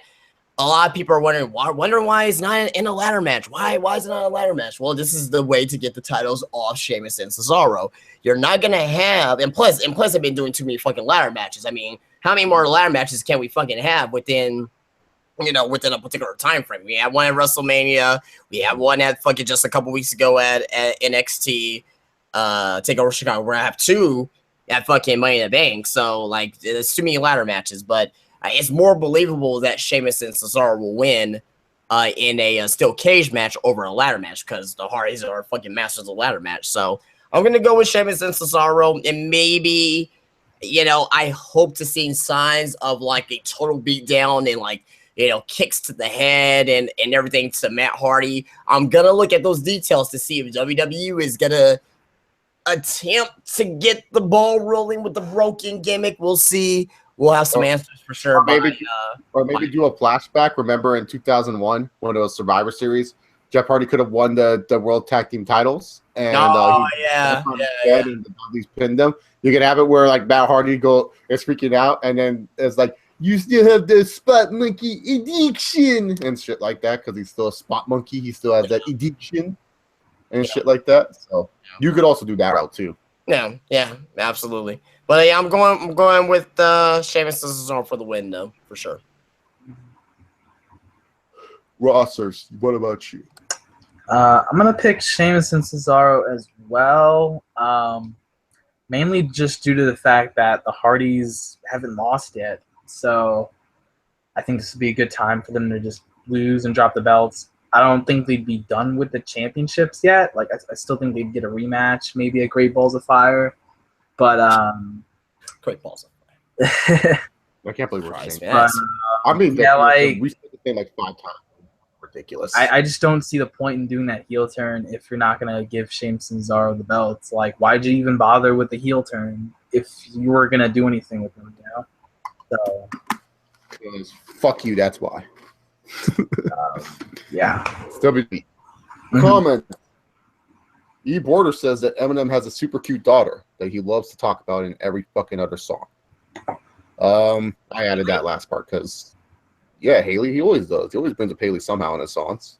A lot of people are wondering why it's not in a ladder match. Why is it not a ladder match? Well, this is the way to get the titles off Sheamus and Cesaro. You're not gonna have, and plus, I've been doing too many fucking ladder matches. I mean, how many more ladder matches can we fucking have within a particular time frame? We had one at WrestleMania. We had one at fucking just a couple weeks ago at NXT Takeover Chicago. We're gonna have two at fucking Money in the Bank. So like, there's too many ladder matches, but. It's more believable that Sheamus and Cesaro will win in a steel cage match over a ladder match because the Hardys are fucking masters of ladder match. So I'm going to go with Sheamus and Cesaro. And maybe, I hope to see signs of like a total beatdown and like, kicks to the head and everything to Matt Hardy. I'm going to look at those details to see if WWE is going to attempt to get the ball rolling with the broken gimmick. We'll see. We'll have some answers for sure.
Or maybe do a flashback. Remember in 2001 when it was Survivor Series, Jeff Hardy could have won the World Tag Team titles, and and the Dudleys pinned them. You can have it where like Matt Hardy is freaking out, and then it's like you still have the spot monkey addiction and shit like that because he's still a spot monkey. He still has that addiction and shit like that. So you could also do that route too.
Yeah, absolutely. But yeah, I'm going with Sheamus and Cesaro for the win, though, for sure.
Rossers, what about you?
I'm gonna pick Sheamus and Cesaro as well. Mainly just due to the fact that the Hardys haven't lost yet, so I think this would be a good time for them to just lose and drop the belts. I don't think they'd be done with the championships yet. Like I still think they'd get a rematch, maybe a Great Balls of Fire. But
Great Balls of Fire.
I can't believe we're saying
that.
I mean,
yeah, like
we said the thing like 5 times. Ridiculous.
I just don't see the point in doing that heel turn if you're not gonna give Sheamus and Cesaro the belts. Like, why'd you even bother with the heel turn if you were gonna do anything with them? So.
Because fuck you. That's why.
Yeah.
WB. Comment. E. Border says that Eminem has a super cute daughter that he loves to talk about in every fucking other song. I added that last part because, Haley, he always does. He always brings up Haley somehow in his songs.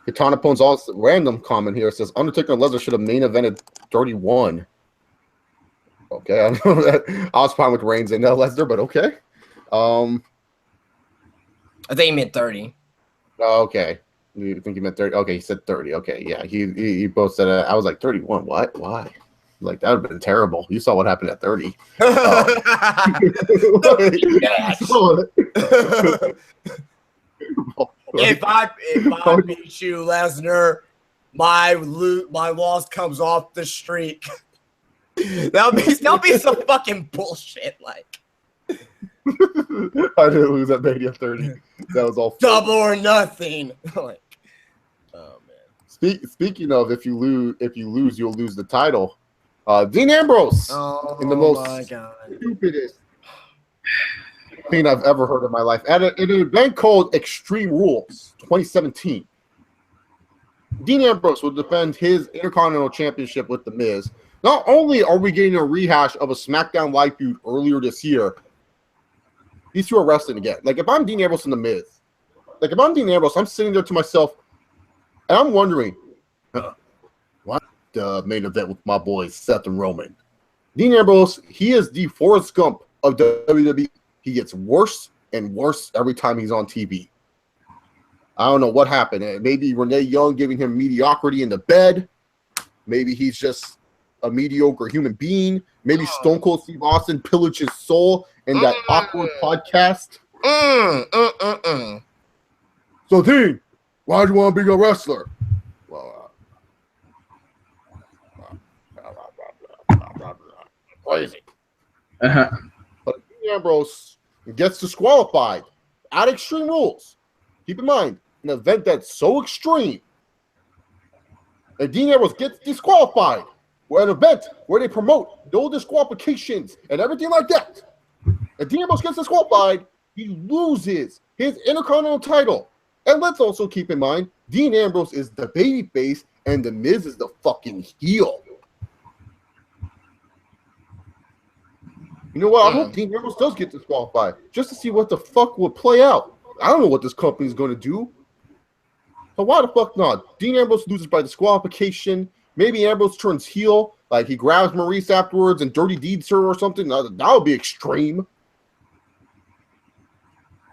Katana Pone's also random comment here says Undertaker and Lesnar should have main evented 31. Okay, I don't know that. I was fine with Reigns and Lesnar, but okay.
I think he meant 30.
Okay. You think he meant 30? Okay, he said 30. Okay, yeah. He both said I was like 31. What? Why? Like, that would have been terrible. You saw what happened at 30.
If I beat you, Lesnar, my loss comes off the streak. That'll be some fucking bullshit. Like,
I didn't lose at Mania 30. That was all
double or nothing. Like, oh man.
Speaking of, if you lose, you'll lose the title. Dean Ambrose in the most stupidest thing I've ever heard in my life. At an event called Extreme Rules 2017, Dean Ambrose will defend his Intercontinental Championship with The Miz. Not only are we getting a rehash of a SmackDown Live feud earlier this year, these two are wrestling again. Like, if I'm Dean Ambrose and The Miz, I'm sitting there to myself, and I'm wondering, what? the main event with my boys Seth and Roman. Dean Ambrose, he is the Forrest Gump of WWE. He gets worse and worse every time he's on TV. I don't know what happened. Maybe Renee Young giving him mediocrity in the bed. Maybe he's just a mediocre human being. Maybe Stone Cold Steve Austin pillaged his soul in that awkward podcast. So, Dean, why do you want to be a wrestler? Well, crazy. But Dean Ambrose gets disqualified at Extreme Rules. Keep in mind, an event that's so extreme, and Dean Ambrose gets disqualified. We're at an event where they promote no disqualifications and everything like that. And Dean Ambrose gets disqualified, he loses his Intercontinental title. And let's also keep in mind, Dean Ambrose is the babyface and The Miz is the fucking heel. You know what? I hope Dean Ambrose does get disqualified just to see what the fuck will play out. I don't know what this company is going to do. But why the fuck not? Dean Ambrose loses by disqualification. Maybe Ambrose turns heel, like he grabs Maurice afterwards and dirty deeds her or something. That would be extreme.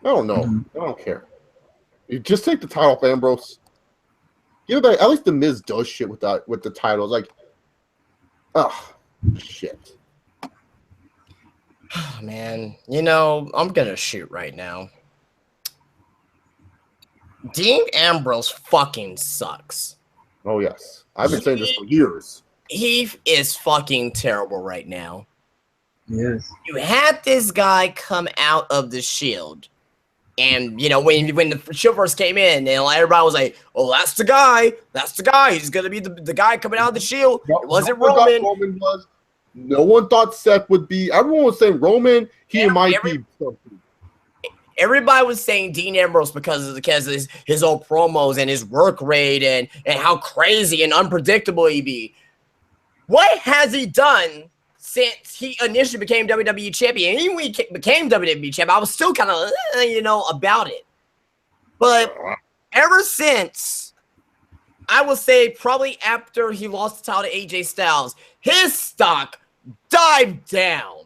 I don't know. I don't care. You just take the title off Ambrose. Give it back. At least The Miz does shit with that with the titles. Like, shit.
Man, you know, I'm gonna shoot right now. Dean Ambrose fucking sucks.
Oh, yes. I've been saying this for years.
He is fucking terrible right now.
Yes. You
had this guy come out of the Shield. And, you know, when the Shield first came in, and everybody was like, oh, that's the guy. That's the guy. He's going to be the guy coming out of the Shield. It wasn't Roman.
Roman was. No one thought Seth would be. Everyone was saying Roman, might be.
Everybody was saying Dean Ambrose because of his old promos and his work rate and how crazy and unpredictable he be. What has he done since he initially became WWE champion? And even when he became WWE champion, I was still kind of, about it. But ever since, I would say probably after he lost the title to AJ Styles, his stock dived down.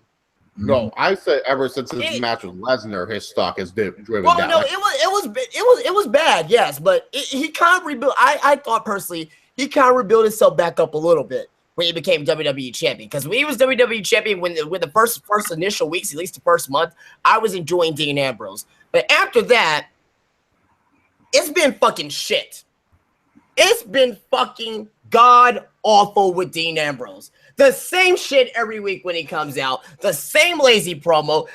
No, I said ever since his match with Lesnar, his stock has driven down.
Well, no, it was bad, yes, but he kind of rebuilt. I thought personally he kind of rebuilt himself back up a little bit when he became WWE champion. Because when he was WWE champion, when the first initial weeks, at least the first month, I was enjoying Dean Ambrose. But after that, it's been fucking shit. It's been fucking god awful with Dean Ambrose. The same shit every week when he comes out. The same lazy promo.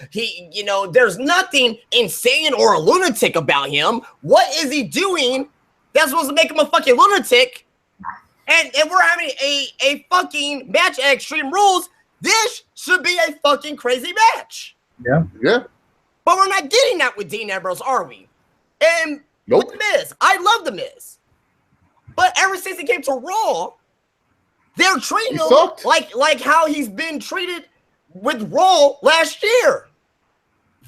There's nothing insane or a lunatic about him. What is he doing that's supposed to make him a fucking lunatic? And we're having a fucking match at Extreme Rules. This should be a fucking crazy match.
Yeah.
But we're not getting that with Dean Ambrose, are we? And with The Miz, I love The Miz. But ever since he came to Raw, they're treating him like how he's been treated with Raw last year.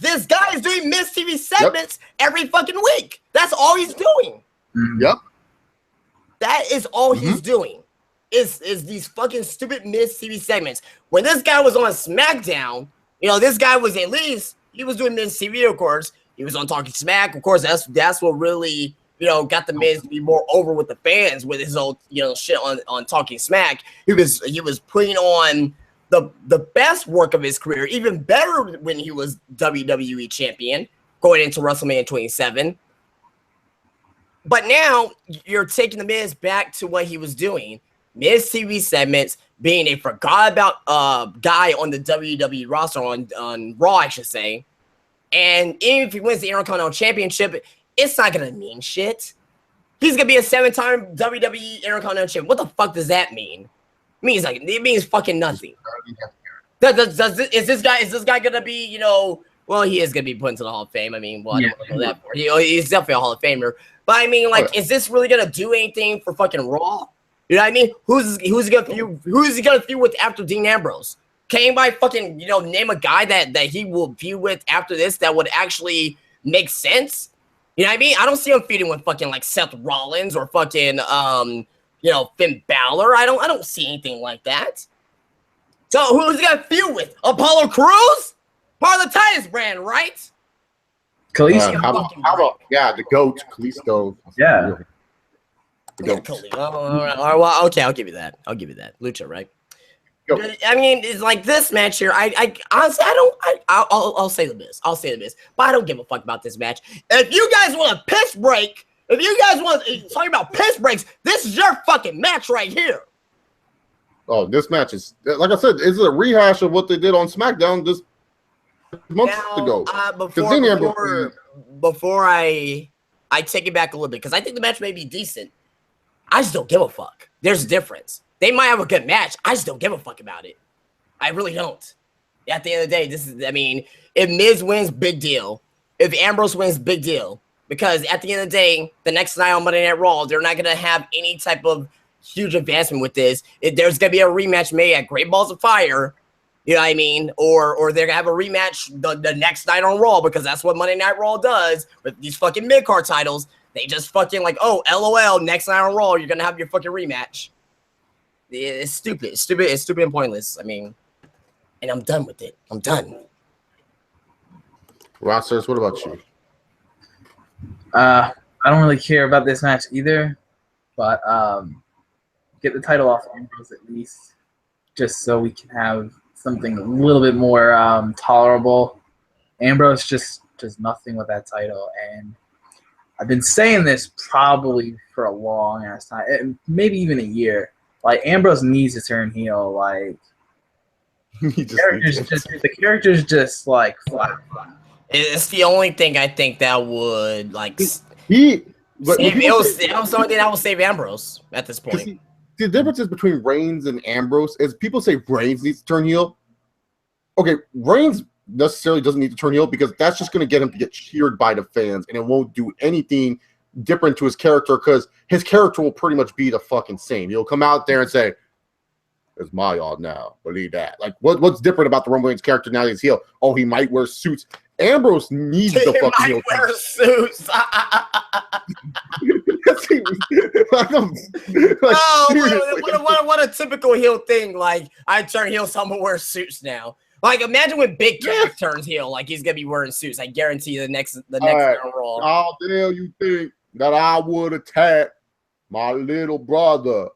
This guy is doing Miz TV segments every fucking week. That's all he's doing.
Yep.
That is all he's doing. Is these fucking stupid Miz TV segments. When this guy was on SmackDown, this guy was he was doing Miz TV, of course. He was on Talking Smack. Of course, that's what really got the Miz to be more over with the fans with his old, shit on Talking Smack. He was putting on the best work of his career, even better when he was WWE champion, going into WrestleMania 27. But now you're taking the Miz back to what he was doing. Miz TV segments, being a forgot about guy on the WWE roster, on Raw, I should say. And even if he wins the Intercontinental Championship, it's not going to mean shit. He's going to be a 7-time WWE Intercontinental Champion. What the fuck does that mean? It means fucking nothing. Is this guy going to be, well, he is going to be put into the Hall of Fame. I don't know that for. He's definitely a Hall of Famer. But is this really going to do anything for fucking Raw? You know what I mean? Who's he going to feud with after Dean Ambrose? Can anybody fucking, name a guy that he will feud with after this that would actually make sense? You know what I mean? I don't see him feuding with fucking Seth Rollins or fucking Finn Balor. I don't see anything like that. So who's he got to feud with? Apollo Crews? Part of the Titus brand, right?
Kalisto.
How about the GOAT, Kalisto.
Yeah.
The GOAT.
Well, okay, I'll give you that. Lucha, right?
GOAT.
I mean, it's like this match here. I honestly, I'll say the Miz. But I don't give a fuck about this match. If you guys want a piss break, if you guys want to talk about piss breaks, this is your fucking match right here.
Oh, this match is, like I said, it's a rehash of what they did on SmackDown this months ago.
Before I take it back a little bit, because I think the match may be decent. I just don't give a fuck. There's a difference. They might have a good match. I just don't give a fuck about it. I really don't. At the end of the day, if Miz wins, big deal. If Ambrose wins, big deal. Because at the end of the day, the next night on Monday Night Raw, they're not going to have any type of huge advancement with this. There's going to be a rematch made at Great Balls of Fire. You know what I mean? Or they're going to have a rematch the next night on Raw, because that's what Monday Night Raw does with these fucking mid-card titles. They just fucking like, oh, LOL, next night on Raw, you're going to have your fucking rematch. It's stupid. It's stupid and pointless. And I'm done with it. I'm done.
Rosters, what about you?
I don't really care about this match either, but get the title off Ambrose at least, just so we can have something a little bit more tolerable. Ambrose just does nothing with that title, and I've been saying this probably for a long ass time, maybe even a year. Like, Ambrose needs to turn heel. Like, the character's just like flat.
It's the only thing I think that would like
But
it was the only thing that will save Ambrose at this point.
The differences between Reigns and Ambrose is people say Reigns needs to turn heel. Okay, Reigns necessarily doesn't need to turn heel, because that's just going to get him to get cheered by the fans, and it won't do anything different to his character, because his character will pretty much be the fucking same. He'll come out there and say, "It's my yard now. Believe that." Like, what's different about the Roman Reigns character now that he's heel? Oh, he might wear suits. Ambrose needs the fucking heel.
Wear suits. What a typical heel thing. Like, I turn heel, so I'm gonna wear suits now. Like, imagine when Big Cass turns heel, like he's gonna be wearing suits. I guarantee you the next Raw.
How the hell you think that I would attack my little brother?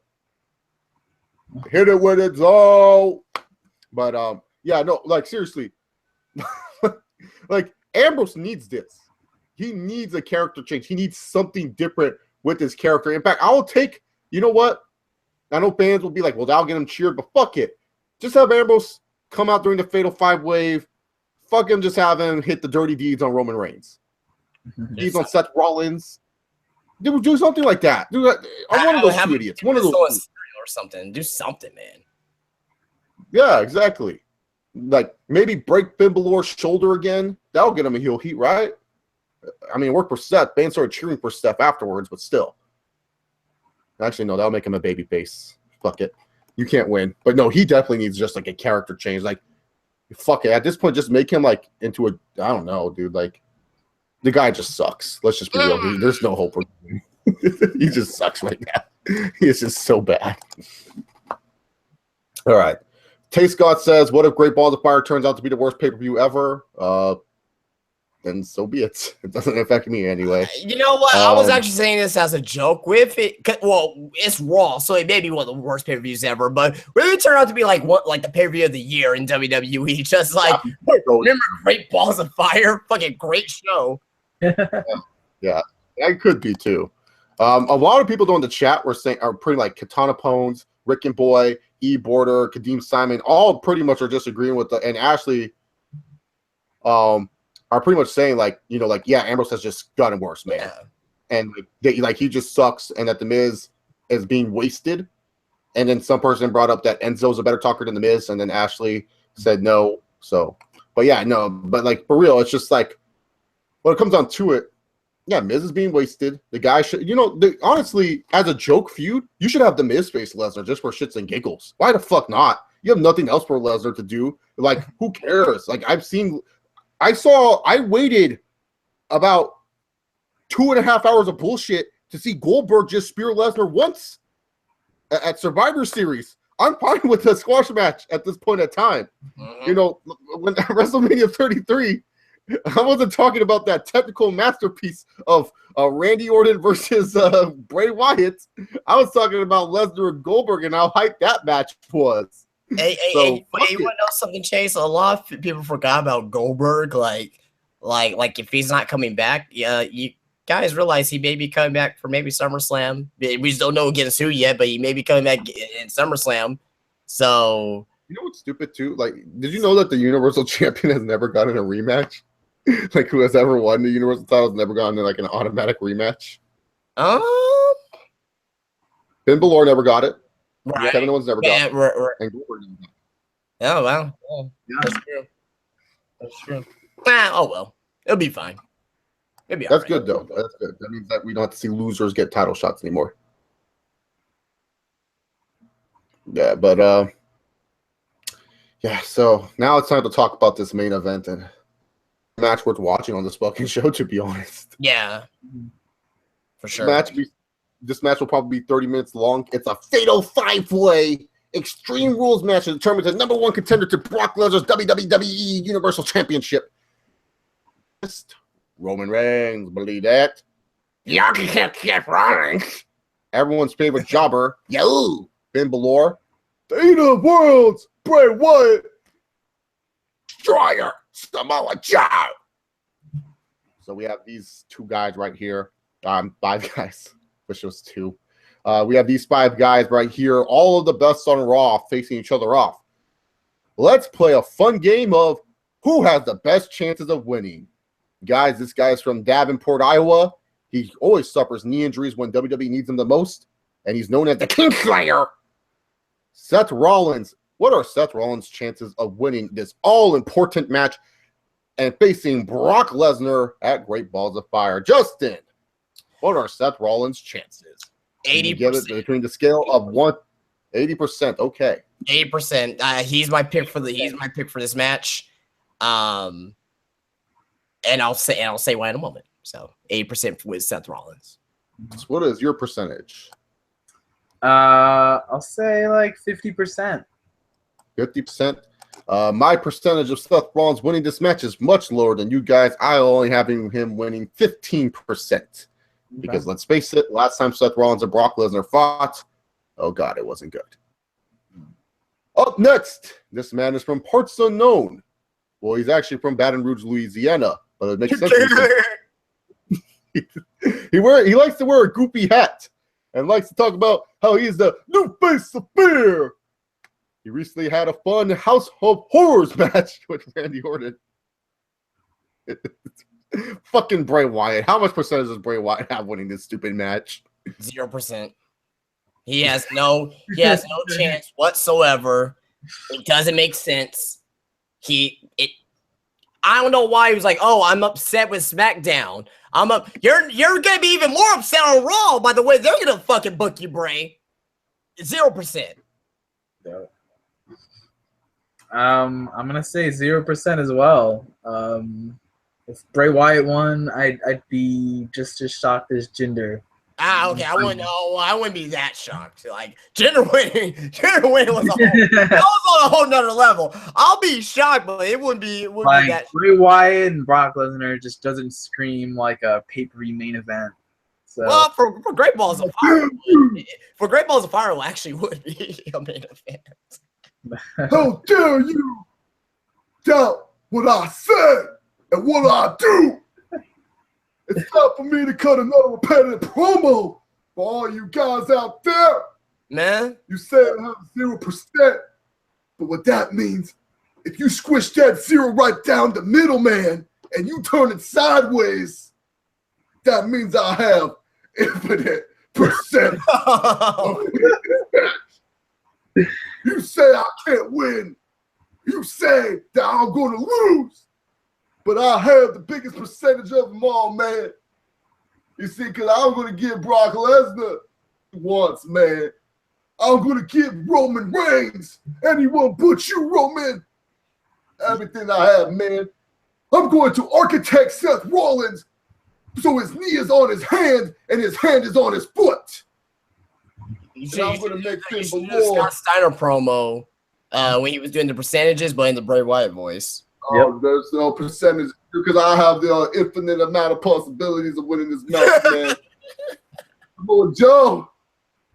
Hit it with its all. But yeah, no, like, seriously. Like, Ambrose needs this. He needs a character change. He needs something different with his character. In fact, I'll take, you know what? I know fans will be like, well, that'll get him cheered, but fuck it. Just have Ambrose come out during the Fatal 5-Wave. Fuck him, just have him hit the dirty deeds on Roman Reigns. He's on Seth Rollins. Do something like that. I'm one of those two idiots. One of those
or something. Do something, man.
Yeah, exactly. Like, maybe break Finn Balor's shoulder again. That'll get him a heel heat, right? I mean, it worked for Seth. Fans started cheering for Seth afterwards, but still. Actually, no, that'll make him a babyface. Fuck it. You can't win. But no, he definitely needs just like a character change. Like, fuck it. At this point, just make him like into a, I don't know, dude. Like, the guy just sucks. Let's just be real. There's no hope for him. He just sucks right now. He is just so bad. All right. Taste God says, what if Great Balls of Fire turns out to be the worst pay-per-view ever? Then so be it. It doesn't affect me anyway.
You know what? I was actually saying this as a joke. With it, well, it's Raw, so it may be one of the worst pay-per-views ever. But would it turn out to be like the pay-per-view of the year in WWE? Just like, remember Great Balls of Fire? Fucking great show.
Yeah, that could be too. A lot of people in the chat were saying are pretty like Katana Pones, Rick and Boy, E Border, Kadeem Simon, all pretty much are just agreeing with and Ashley are pretty much saying like, you know, like, yeah, Ambrose has just gotten worse, man. Yeah. And he just sucks, and that the Miz is being wasted. And then some person brought up that Enzo's a better talker than the Miz, and then Ashley said no. So, but yeah, no, but like for real, it's just like when it comes down to it, yeah, Miz is being wasted. The guy should, you know, honestly, as a joke feud, you should have the Miz face Lesnar just for shits and giggles. Why the fuck not? You have nothing else for Lesnar to do. Like, who cares? Like, I waited about 2.5 hours of bullshit to see Goldberg just spear Lesnar once. at Survivor Series. I'm fine with a squash match at this point in time.
Mhm.
You know, when WrestleMania 33, I wasn't talking about that technical masterpiece of Randy Orton versus Bray Wyatt. I was talking about Lesnar and Goldberg and how hyped that match was.
Hey, you want to know something, Chase? A lot of people forgot about Goldberg. Like if he's not coming back, you guys realize he may be coming back for maybe SummerSlam. We just don't know against who yet, but he may be coming back in SummerSlam. So
you know what's stupid too? Like, did you know that the Universal Champion has never gotten a rematch? Like, who has ever won the Universal title has never gotten like an automatic rematch. Finn Balor never got it.
Right.
Kevin Owens never got it.
Right.
And Goldberg never got it.
Oh wow. Yeah, that's true. That's true. Oh well, it'll be fine. It'll be
That's
right.
good though. That's good. That means that we don't have to see losers get title shots anymore. Yeah, but yeah. So now it's time to talk about this main event and match worth watching on this fucking show. To be honest,
Yeah, for sure.
This match will probably be 30 minutes long. It's a fatal 5-way Extreme Rules match that determines the number one contender to Brock Lesnar's WWE Universal Championship. Roman Reigns, believe that. Y'all can't get Rollins. Everyone's favorite jobber, yo, Finn Balor. Dana Worlds, Bray Wyatt. Destroyer, Samoa Joe. So we have these two guys right here. 5 guys. Which was 2. We have these 5 guys right here. All of the best on Raw facing each other off. Let's play a fun game of who has the best chances of winning. Guys, this guy is from Davenport, Iowa. He always suffers knee injuries when WWE needs him the most. And he's known as the Kingslayer. Seth Rollins. What are Seth Rollins' chances of winning this all-important match and facing Brock Lesnar at Great Balls of Fire? Justin, what are Seth Rollins' chances?
80%.
Give it between the scale of 80%. Okay.
80%. He's my pick for this match. And I'll say why in a moment. So 80% with Seth Rollins.
So what is your percentage?
I'll say like 50%.
50%. My percentage of Seth Rollins winning this match is much lower than you guys. I only have him winning 15%. Because let's face it, last time Seth Rollins and Brock Lesnar fought, oh God, it wasn't good. Up next, this man is from parts unknown. Well, he's actually from Baton Rouge, Louisiana, but it makes sense. He likes to wear a goofy hat and likes to talk about how he's the new face of fear. He recently had a fun House of Horrors match with Randy Orton. Fucking Bray Wyatt. How much percentage does Bray Wyatt have winning this stupid match?
0%. He has no chance whatsoever. It doesn't make sense. I don't know why he was like, "Oh, I'm upset with SmackDown. You're gonna be even more upset on Raw by the way they're gonna fucking book you, Bray." 0%.
I'm gonna say 0% as well. If Bray Wyatt won, I'd be just as shocked as Jinder.
Okay. I wouldn't be that shocked. Like Jinder winning was on a whole nother level. I'll be shocked, but it wouldn't be that.
Bray Wyatt and Brock Lesnar just doesn't scream like a pay-per-view main event. So.
Well, for Great Balls of Fire, it actually would be a main event.
How dare you doubt what I said and what I do? It's time for me to cut another repetitive promo for all you guys out there.
Man,
you said I have 0%, but what that means, if you squish that 0 right down the middle, man, and you turn it sideways, that means I have infinite percent. You say I can't win. You say that I'm going to lose. But I have the biggest percentage of them all, man. You see, because I'm going to give Brock Lesnar once, man. I'm going to give Roman Reigns, anyone but you, Roman, everything I have, man. I'm going to architect Seth Rollins so his knee is on his hand and his hand is on his foot. and I'm going to make Finn
do the
Balor.
Scott Steiner promo when he was doing the percentages, but in the Bray Wyatt voice.
Oh, there's no percentage because I have the infinite amount of possibilities of winning this match, man. Samoa Joe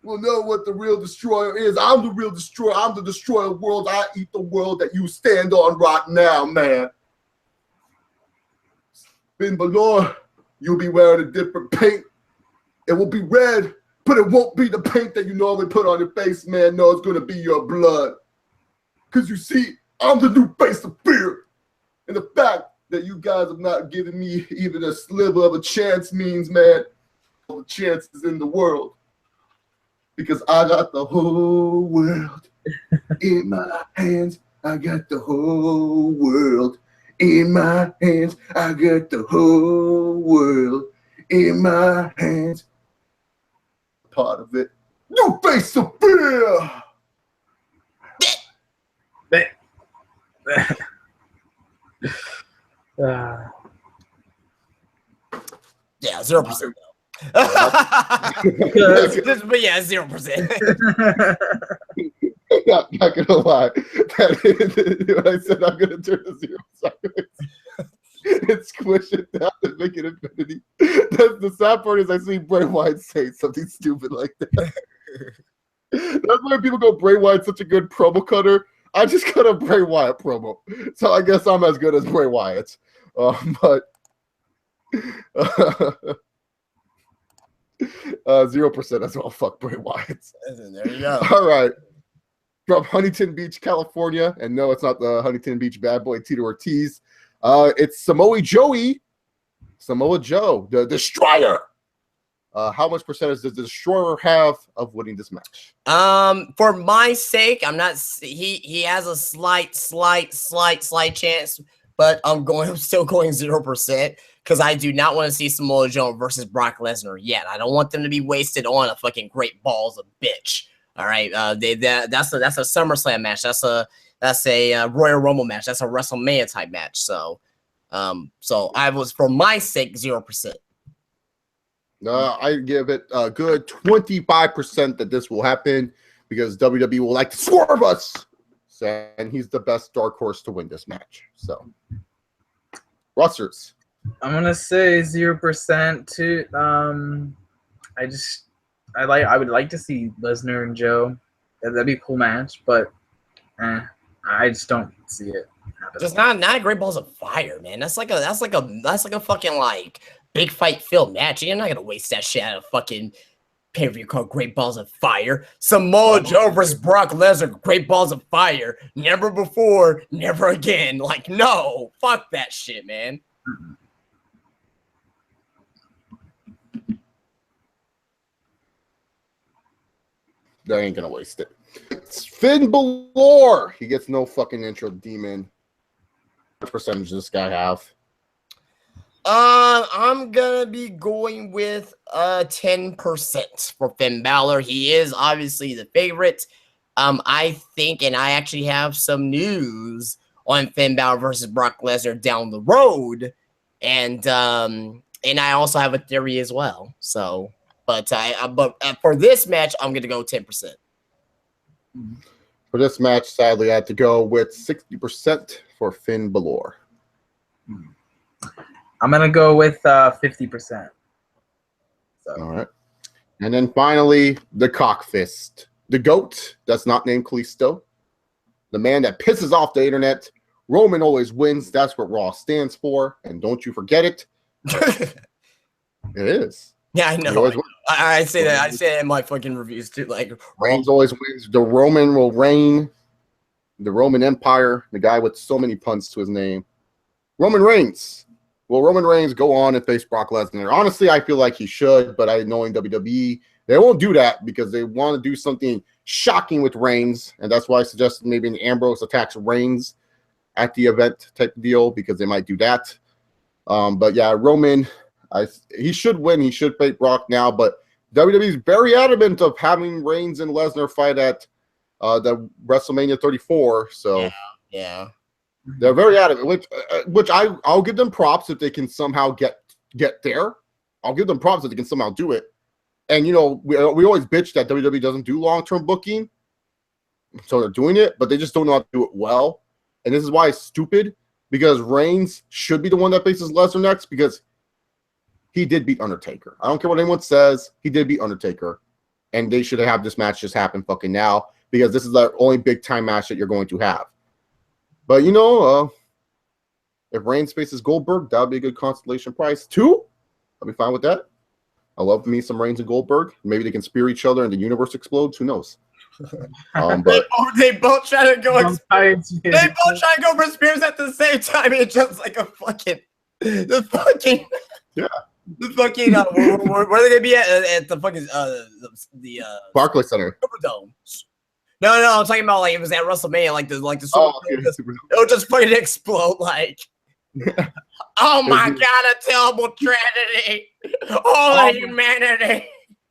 will know what the real destroyer is. I'm the real destroyer. I'm the destroyer of worlds. I eat the world that you stand on right now, man. Finn Balor, you'll be wearing a different paint. It will be red, but it won't be the paint that you normally put on your face, man. No, it's going to be your blood. Because you see, I'm the new face of fear. And the fact that you guys have not given me even a sliver of a chance means, man, all the chances in the world. Because I got the whole world in my hands. I got the whole world in my hands. I got the whole world in my hands. Part of it. New face of fear.
Yeah, 0%. But yeah, 0%.
Not gonna lie. When I said I'm gonna turn the 0 sideways and squish it down and make it infinity. That's the sad part is I see Bray Wyatt say something stupid like that. That's why people go, Bray Wyatt's such a good promo cutter. I just cut a Bray Wyatt promo, so I guess I'm as good as Bray Wyatt. But 0% as well. Fuck Bray Wyatt.
There you go.
All right. From Huntington Beach, California, and no, it's not the Huntington Beach bad boy Tito Ortiz. It's Samoa Joe, the Destroyer. How much percentage does the Destroyer have of winning this match?
For my sake, I'm not. He has a slight chance, but I'm still going 0% because I do not want to see Samoa Joe versus Brock Lesnar yet. I don't want them to be wasted on a fucking Great Balls of Bitch. All right, that's a SummerSlam match. That's a Royal Rumble match. That's a WrestleMania type match. So I was, for my sake, 0%.
I give it a good 25% that this will happen because WWE will like to swerve us, and he's the best dark horse to win this match. So, Rosters.
I'm gonna say 0% too. I would like to see Lesnar and Joe. That'd be a cool match, but I just don't see it happening.
Just not Great Balls of Fire, man. That's like a fucking like big fight filled match. You're not gonna waste that shit out of fucking pay-per-view called Great Balls of Fire. Samoa Joe versus Brock Lesnar, Great Balls of Fire. Never before, never again. Like, no, fuck that shit, man.
They ain't gonna waste it. It's Finn Balor. He gets no fucking intro, demon. What percentage does this guy have?
I'm gonna be going with 10% for Finn Balor. He is obviously the favorite. I think, and I actually have some news on Finn Balor versus Brock Lesnar down the road, and I also have a theory as well. So, but for this match, I'm gonna go 10%.
For this match, sadly, I had to go with 60% for Finn Balor.
I'm gonna go with 50%. So.
All right, and then finally, the cockfist, the goat that's not named Kalisto, the man that pisses off the internet. Roman always wins. That's what Raw stands for, and don't you forget it. It is.
Yeah, I know. I say that. I say that in my fucking reviews too. Like,
Reigns always wins. The Roman will reign. The Roman Empire. The guy with so many puns to his name. Roman Reigns. Will Roman Reigns go on and face Brock Lesnar? Honestly, I feel like he should, but knowing WWE, they won't do that because they want to do something shocking with Reigns, and that's why I suggested maybe an Ambrose attacks Reigns at the event type deal because they might do that. But yeah, Roman, he should win. He should fight Brock now, but WWE is very adamant of having Reigns and Lesnar fight at the WrestleMania 34. So
yeah.
They're very adamant, which I'll give them props if they can somehow get there. I'll give them props if they can somehow do it. And, you know, we always bitch that WWE doesn't do long-term booking. So they're doing it, but they just don't know how to do it well. And this is why it's stupid, because Reigns should be the one that faces Lesnar next, because he did beat Undertaker. I don't care what anyone says. He did beat Undertaker. And they should have this match just happen fucking now, because this is the only big-time match that you're going to have. But, you know, if Reigns faces Goldberg, that would be a good consolation prize. 2? I'll be fine with that. I love me some Reigns and Goldberg. Maybe they can spear each other and the universe explodes. Who knows? But
they both try to go.
They
both try to go for spears at the same time. It's just like a fucking the fucking where are they gonna be at the fucking the
Barclays Center,
Superdome? No, I'm talking about like it was at WrestleMania, like the Superdome. It'll just fucking explode like. Oh my God, a terrible tragedy! All humanity.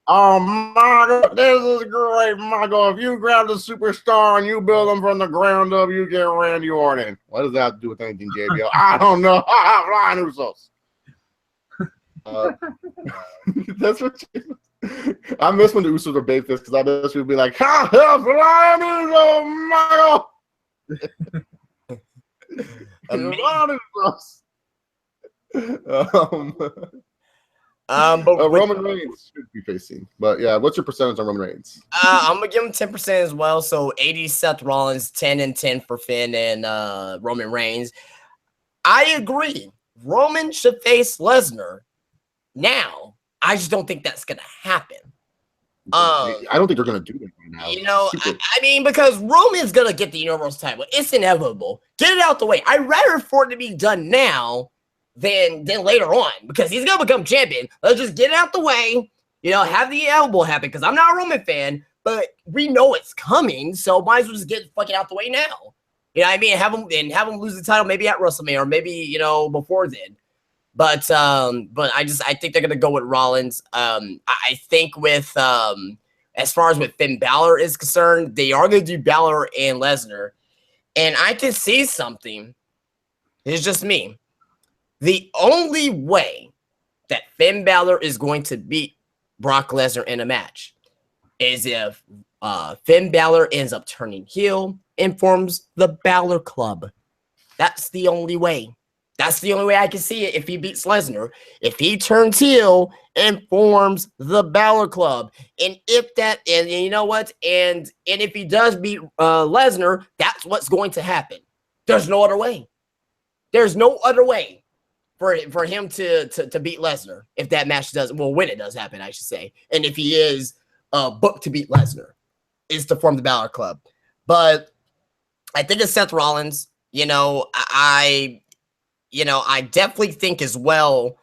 Oh my God, this is great, my God. If you grab the superstar and you build them from the ground up, you get Randy Orton. What does that have to do with anything, JBL? I don't know. Ryan Usos. That's what I miss when the Usos were baked this, because I miss people be like, ha, Ryan Usos, but Roman Reigns should be facing. But yeah, what's your percentage on Roman Reigns?
I'm gonna give him 10% as well. So 80 Seth Rollins, 10 and 10 for Finn and Roman Reigns. I agree. Roman should face Lesnar now. I just don't think that's gonna happen.
I don't think they're gonna do that right now.
You know, I mean, because Roman's gonna get the Universal title. It's inevitable. Get it out the way. I'd rather for it to be done now than later on, because he's gonna become champion. Let's just get it out the way, you know, have the elbow happen, because I'm not a Roman fan, but we know it's coming, so might as well just get it fucking out the way now. You know what I mean? Have him lose the title maybe at WrestleMania, or maybe, you know, before then. But I think they're gonna go with Rollins. I think with as far as with Finn Balor is concerned, they are gonna do Balor and Lesnar, and I can see something. It's just me. The only way that Finn Balor is going to beat Brock Lesnar in a match is if Finn Balor ends up turning heel and forms the Balor Club. That's the only way. That's the only way I can see it if he beats Lesnar. If he turns heel and forms the Balor Club. And if that, and you know what? And if he does beat Lesnar, that's what's going to happen. There's no other way. There's no other way for him to beat Lesnar if that match does, well, when it does happen, I should say. And if he is booked to beat Lesnar, is to form the Balor Club. But I think it's Seth Rollins. You know, I definitely think as well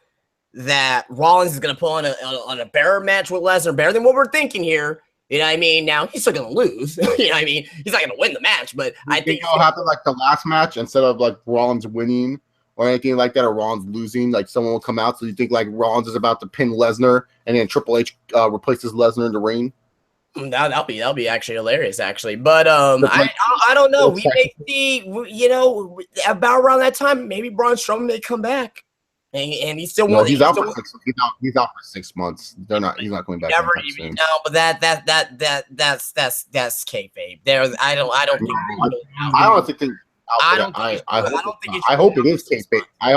that Rollins is going to put on a better match with Lesnar, better than what we're thinking here. You know what I mean? Now, he's still going to lose. You know what I mean? He's not going to win the match, but I think
it'll happen like the last match, instead of like Rollins winning or anything like that, or Rollins losing, like someone will come out. So you think like Rollins is about to pin Lesnar, and then Triple H replaces Lesnar in the ring?
That'll be actually hilarious, actually. But I don't know. We may see, you know, about around that time, maybe Braun Strowman may come back, and he's still
he's out for 6 months. He's not coming back.
Never even no, but that's kayfabe. I
hope it is kayfabe. I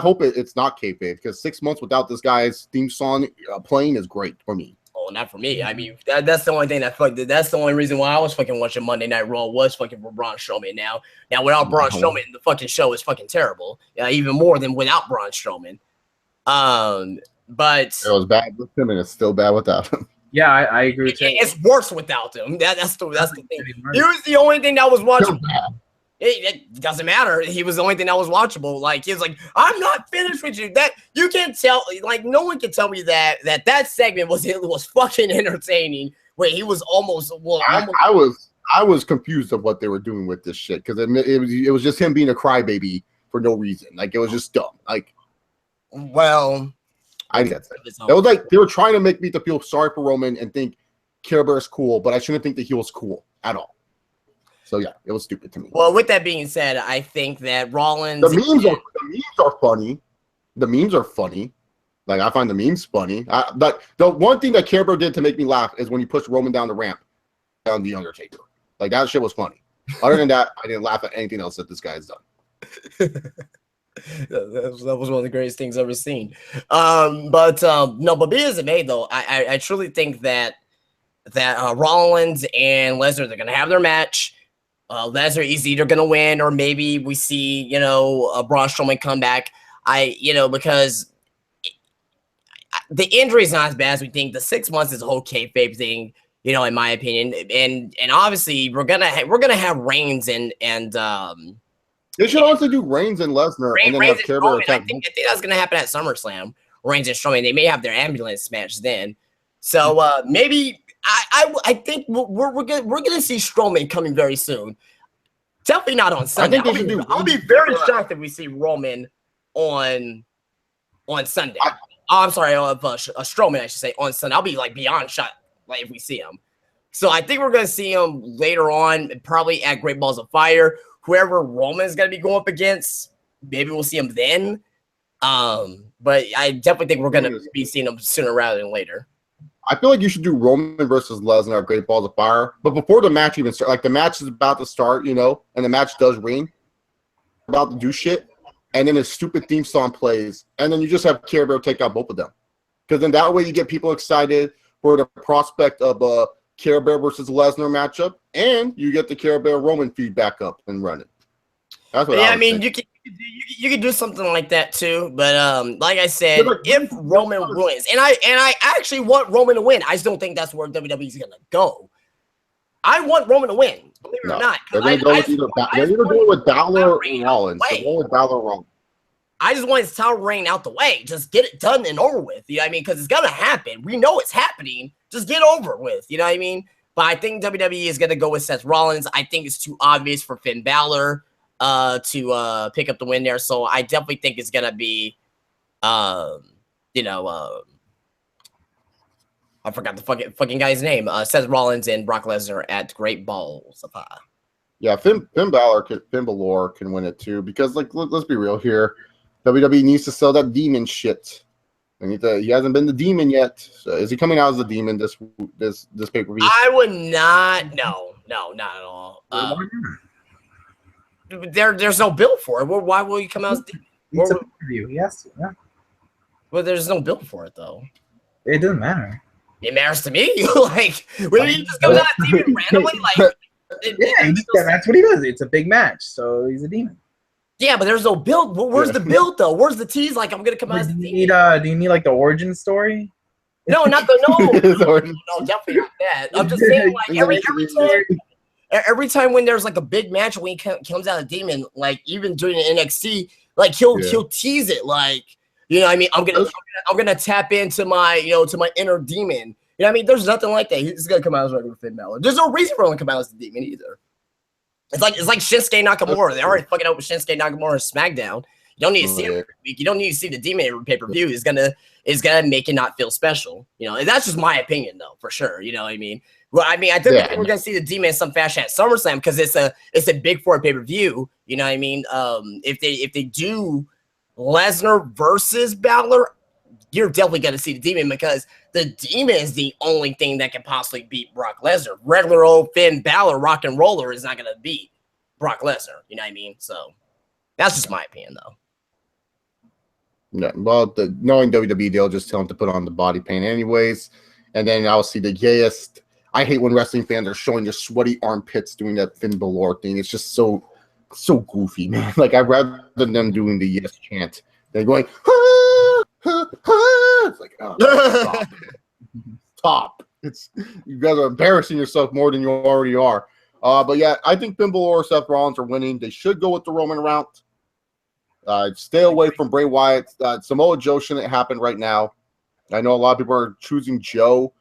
hope it's not kayfabe, because 6 months without this guy's theme song playing is great for me.
Oh, not for me. I mean, that's the only thing that's the only reason why I was fucking watching Monday Night Raw was fucking for Braun Strowman. Now without Braun Strowman, the fucking show is fucking terrible. Even more than without Braun Strowman. But
it was bad with him, and it's still bad without him.
Yeah, I agree with you.
It's worse without him. That's the thing. He was the only thing that was watchable. It doesn't matter. He was the only thing that was watchable. Like, he was like, I'm not finished with you. That you can't tell. Like, no one can tell me that segment was fucking entertaining. Where he was almost. Well,
I was confused of what they were doing with this shit, because it was just him being a crybaby for no reason. Like, it was just dumb. Like,
well,
I get that. It was like they were trying to make me to feel sorry for Roman and think Care Bear's cool, but I shouldn't think that he was cool at all. So yeah, it was stupid to me.
Well, with that being said, I think that Rollins.
The memes are funny. The memes are funny. Like, I find the memes funny. But the one thing that Care Bear did to make me laugh is when he pushed Roman down the ramp down the Undertaker. Like, that shit was funny. Other than that, I didn't laugh at anything else that this guy has done.
That was one of the greatest things I've ever seen. But be as it may, though, I truly think that Rollins and Lesnar, they're gonna have their match. Lesnar is either gonna win, or maybe we see Braun Strowman come back. Because the injury is not as bad as we think. The 6 months is a whole kayfabe thing, in my opinion. And obviously we're gonna have Reigns and
they should also do Reigns and Lesnar and then have Care Bear attack.
I think that's gonna happen at SummerSlam. Reigns and Strowman. They may have their ambulance match then. So maybe I think we're gonna see Strowman coming very soon. Definitely not on Sunday. I'll be very shocked if we see Roman on Sunday. I'm sorry, Strowman, I should say, on Sunday. I'll be like beyond shocked if we see him. So I think we're gonna see him later on, probably at Great Balls of Fire. Whoever Roman's gonna be going up against, maybe we'll see him then. But I definitely think we're gonna be seeing him sooner rather than later.
I feel like you should do Roman versus Lesnar at Great Balls of Fire, but before the match even starts, like the match is about to start, and the match does ring, about to do shit, and then a stupid theme song plays, and then you just have Care Bear take out both of them, because then that way you get people excited for the prospect of a Care Bear versus Lesnar matchup, and you get the Care Bear Roman feed back up and running. That's what I mean.
You could do something like that too, but like I said, if Roman wins, and I actually want Roman to win, I just don't think that's where WWE is gonna go. I want Roman to win, believe it or not.
They're gonna go with Balor or Rollins. They're going with Balor or Rollins.
I just want his title reign out the way. Just get it done and over with. You know what I mean? Because it's gonna happen. We know it's happening. Just get over with. You know what I mean? But I think WWE is gonna go with Seth Rollins. I think it's too obvious for Finn Balor to pick up the win there. So I definitely think it's gonna be, I forgot the fucking guy's name. Seth Rollins and Brock Lesnar at Great Balls of Fire.
Yeah, Finn Balor can win it too, because let's be real here. WWE needs to sell that demon shit. He hasn't been the demon yet. So is he coming out as the demon this pay-per-view?
I would not. No, not at all. There's no bill for it. Why will he come out as demon?
It's a pay-per-view. Yes. Yeah.
Well, there's no bill for it though.
It doesn't matter.
It matters to me. When he just comes out as demon randomly,
that's what he does. It's a big match, so he's a demon.
Yeah, but there's no build. Where's the build though? Where's the tease? Like, I'm gonna come out as the
demon. Do you need like the origin story?
No, not the no, definitely not that. I'm just saying, like every time when there's like a big match when he comes out a demon, like even during the NXT, like he'll tease it, like, you know what I mean? I'm gonna tap into my to my inner demon. You know what I mean? There's nothing like that. He's gonna come out as regular Finn Balor. There's no reason for him to come out as the demon either. It's like Shinsuke Nakamura. They already fucking up with Shinsuke Nakamura on SmackDown. You don't need to see it every week. You don't need to see the demon every pay-per-view. It's gonna make it not feel special. And that's just my opinion though, for sure. You know what I mean? Well, I mean, I think we're gonna see the demon in some fashion at SummerSlam because it's a big four pay-per-view. You know what I mean? If they do Lesnar versus Balor, you're definitely gonna see the demon because the demon is the only thing that can possibly beat Brock Lesnar. Regular old Finn Balor, rock and roller, is not gonna beat Brock Lesnar. You know what I mean? So that's just my opinion, though.
Yeah, well, knowing WWE, they'll just tell him to put on the body paint anyways, and then I'll see the gayest. I hate when wrestling fans are showing their sweaty armpits doing that Finn Balor thing. It's just so goofy, man. Like, I'd rather them doing the yes chant than going, ah, ah, ah. It's like, oh, stop. You guys are embarrassing yourself more than you already are. But yeah, I think Finn Balor or Seth Rollins are winning. They should go with the Roman route. Stay away from Bray Wyatt. Samoa Joe shouldn't happen right now. I know a lot of people are choosing Joe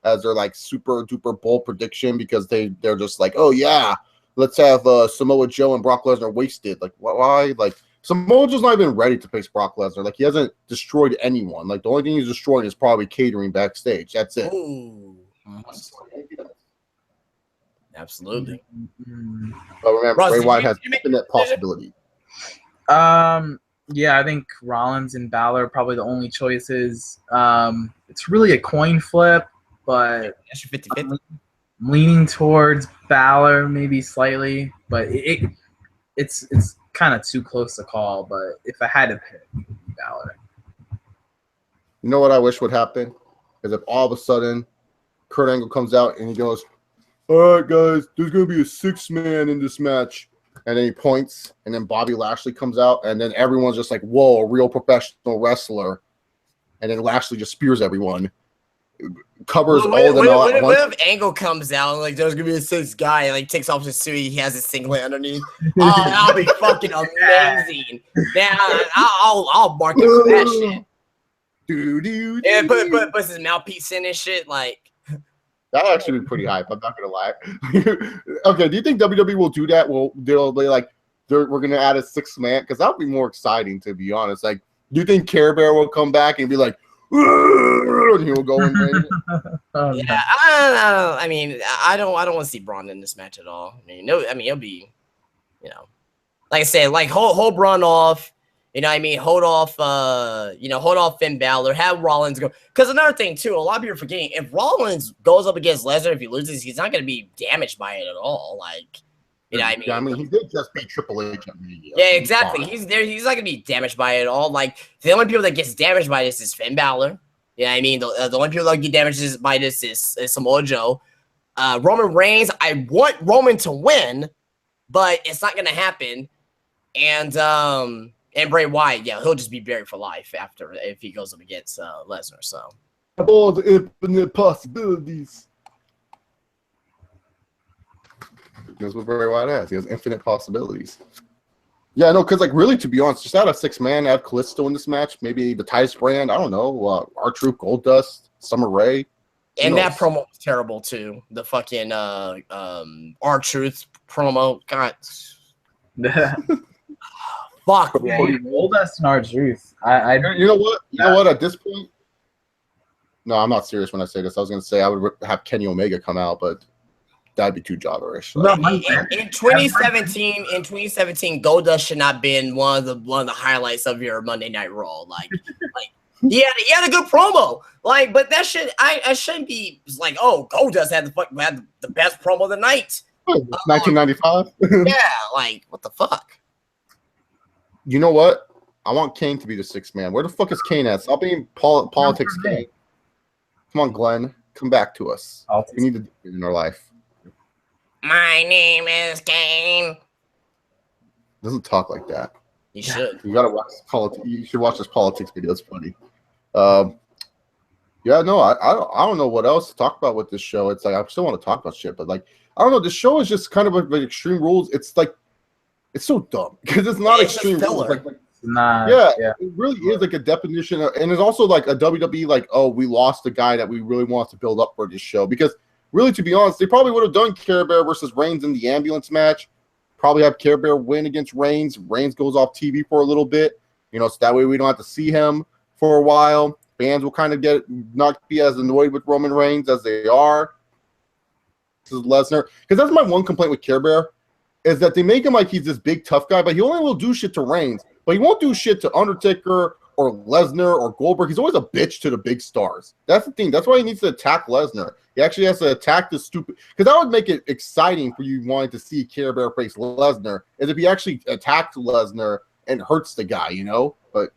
as their like super duper bold prediction because they're just like, oh yeah, let's have Samoa Joe and Brock Lesnar wasted. Like, why? Like, Samoa Joe's not even ready to face Brock Lesnar. Like, he hasn't destroyed anyone. Like, the only thing he's destroying is probably catering backstage. That's it.
Ooh. Absolutely.
But remember, Bray Wyatt has infinite possibility.
Yeah, I think Rollins and Balor are probably the only choices. It's really a coin flip, but
That's your 50-50.
I'm leaning towards Balor maybe slightly, but it's kind of too close to call. But if I had to pick, it would be Balor.
You know what I wish would happen? Is if all of a sudden Kurt Angle comes out and he goes, all right, guys, there's going to be a 6-man in this match. And then he points, and then Bobby Lashley comes out, and then everyone's just like, whoa, a real professional wrestler. And then Lashley just spears everyone. Covers all of them out at once.
What if Angle comes out and like there's gonna be a 6th guy and like takes off his suit, he has his singlet underneath? Oh, that'll be fucking amazing. Man, I'll mark it for that shit. Yeah, puts his mouthpiece in and shit. Like
that'll actually be pretty hype. I'm not gonna lie. Okay, do you think WWE will do that? Well, they'll be like, we're gonna add a 6th man because that would be more exciting, to be honest. Like, do you think Care Bear will come back and be like, and he will go in there?
Yeah, I mean, I don't want to see Braun in this match at all. I mean, no, I mean, it'll be, you know, like I said, like hold Braun off. You know what I mean? Hold off Finn Balor. Have Rollins go. Because another thing, too, a lot of people are forgetting, if Rollins goes up against Lesnar, if he loses, he's not going to be damaged by it at all. Like, you know what I mean?
Yeah, I mean, he did just beat Triple H at Mania.
Yeah, exactly. He's there. He's not going to be damaged by it at all. Like, the only people that gets damaged by this is Finn Balor. You know what I mean? The only people that get damaged by this is Samoa Joe. Roman Reigns, I want Roman to win, but it's not going to happen. And Bray Wyatt, yeah, he'll just be buried for life if he goes up against Lesnar. So
all the infinite possibilities. That's what Bray Wyatt has. He has infinite possibilities. Yeah, no, because like really, to be honest, just add a 6-man, add Kalisto in this match. Maybe the Tice brand. I don't know. R-Truth, Goldust, Summer Rae.
And that promo was terrible too. The fucking R-Truth promo. God. Fuck,
yeah, Goldust and R-Truth.
You know what? You know what? At this point, no, I'm not serious when I say this. I was gonna say I would have Kenny Omega come out, but that'd be too jobberish.
Like, in 2017, Goldust should not have been one of the highlights of your Monday Night Raw. Like he had a good promo. Like, but that should I shouldn't be like, oh, Goldust had the best promo of the night.
1995.
Yeah, like what the fuck.
You know what? I want Kane to be the 6th man. Where the fuck is Kane at? Stop being politics, Kane. Come on, Glenn. Come back to us. We need to do it in our life.
My name is Kane.
Doesn't talk like that.
You should.
You gotta watch politics. You should watch this politics video. It's funny. Yeah, no, I don't know what else to talk about with this show. It's like I still want to talk about shit, but like I don't know. This show is just kind of like Extreme Rules. It's like it's so dumb because it's not Extreme Rules. Like it really is like a definition of, and it's also like a WWE like, oh, we lost the guy that we really want to build up for this show. Because really, to be honest, they probably would have done Care Bear versus Reigns in the ambulance match. Probably have Care Bear win against Reigns. Reigns goes off TV for a little bit, you know, so that way we don't have to see him for a while. Fans will kind of not be as annoyed with Roman Reigns as they are. This is Lesnar, because that's my one complaint with Care Bear. Is that they make him like he's this big tough guy, but he only will do shit to Reigns, but he won't do shit to Undertaker or Lesnar or Goldberg. He's always a bitch to the big stars. That's the thing. That's why he needs to attack Lesnar. He actually has to attack the stupid, because that would make it exciting for you wanting to see Care Bear face Lesnar, is if he actually attacks Lesnar and hurts the guy, you know? But,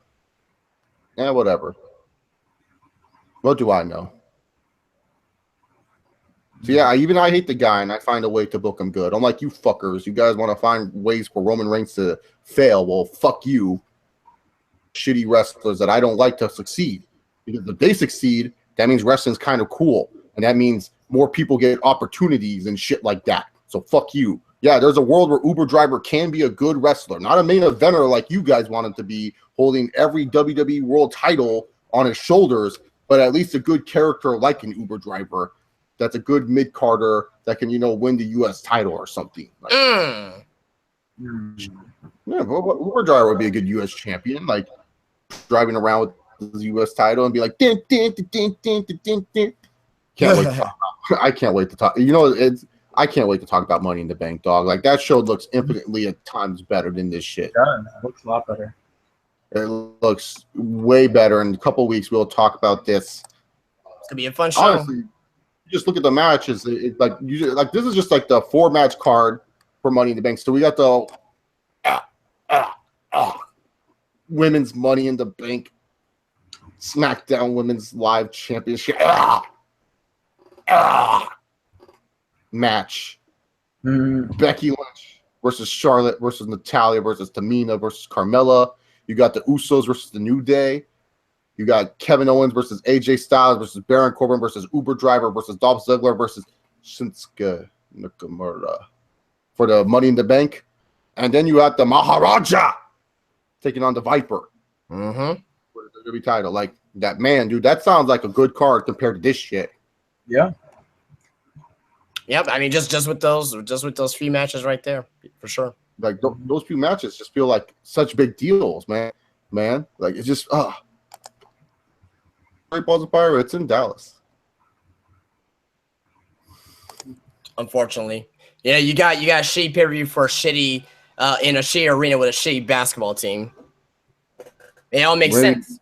whatever. What do I know? So yeah, I hate the guy, and I find a way to book him good. I'm like, you fuckers, you guys want to find ways for Roman Reigns to fail. Well, fuck you, shitty wrestlers that I don't like to succeed. Because if they succeed, that means wrestling's kind of cool, and that means more people get opportunities and shit like that. So fuck you. Yeah, there's a world where Uber Driver can be a good wrestler, not a main eventer like you guys want him to be, holding every WWE World title on his shoulders, but at least a good character like an Uber Driver. That's a good mid-carder that can, you know, win the U.S. title or something. Like, Yeah, Uber Driver would be a good U.S. champion, like driving around with the U.S. title and be like, din, din, din, din, din, din, din. Can't wait to talk about. I can't wait to talk. You know, I can't wait to talk about Money in the Bank, dog. Like that show looks infinitely at times better than this shit.
Yeah, it looks a lot better.
It looks way better. In a couple of weeks, we'll talk about this.
It's gonna be a fun show.
Honestly, just look at the matches. This is just like the 4-match card for Money in the Bank. So we got the women's Money in the Bank SmackDown Women's Live Championship match. Becky Lynch versus Charlotte versus Natalya versus Tamina versus Carmella. You got the Usos versus the New Day. You got Kevin Owens versus AJ Styles versus Baron Corbin versus Uber Driver versus Dolph Ziggler versus Shinsuke Nakamura for the Money in the Bank. And then you got the Maharaja taking on the Viper for the WWE title. Like that, man, dude, that sounds like a good card compared to this shit.
Yeah.
Yep. I mean, just with those few matches right there, for sure.
Like those few matches just feel like such big deals, man. Like it's just Great Balls of Fire. It's in Dallas.
Unfortunately, yeah, you got shitty pay-per-view for a shitty in a shitty arena with a shitty basketball team. It all makes sense.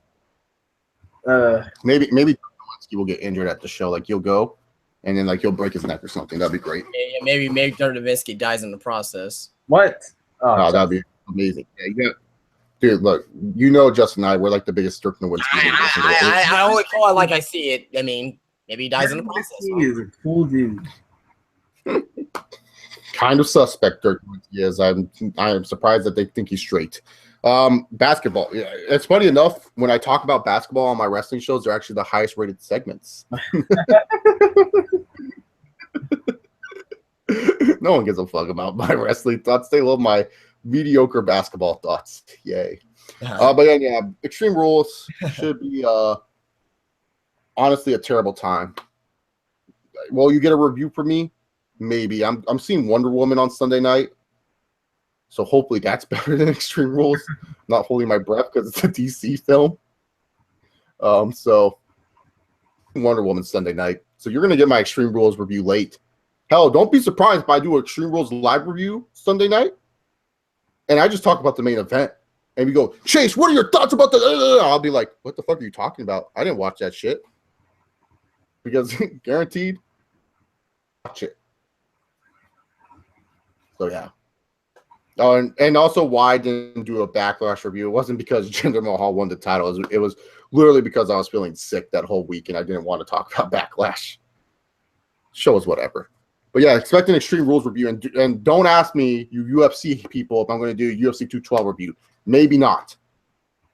Maybe Lewinsky will get injured at the show. Like he'll go, and then like he'll break his neck or something. That'd be great.
Yeah, maybe Dirk Nowitzki dies in the process.
What?
Oh, that'd be amazing. Yeah, dude, look, you know, Justin and I, we're like the biggest Dirk Nowitzki.
I only call it like I see it. I mean, maybe he dies in the process.
He is a cool dude.
Kind of suspect Dirk Nowitzki is. I am surprised that they think he's straight. Basketball. Yeah, it's funny enough, when I talk about basketball on my wrestling shows, they're actually the highest rated segments. No one gives a fuck about my wrestling thoughts. They love my mediocre basketball thoughts. Yay. But yeah, Extreme Rules should be honestly a terrible time. Well, you get a review from me? Maybe. I'm seeing Wonder Woman on Sunday night. So hopefully that's better than Extreme Rules. Not holding my breath because it's a DC film. So Wonder Woman Sunday night. So you're gonna get my Extreme Rules review late. Hell, don't be surprised if I do Extreme Rules live review Sunday night, and I just talk about the main event. And we go, Chase, what are your thoughts about the? I'll be like, what the fuck are you talking about? I didn't watch that shit. Because guaranteed, watch it. So yeah. Oh, and also why I didn't do a Backlash review. It wasn't because Jinder Mahal won the title. It was literally because I was feeling sick that whole week and I didn't want to talk about Backlash. Show us whatever. But yeah, expect an Extreme Rules review. And don't ask me, you UFC people, if I'm going to do a UFC 212 review. Maybe not.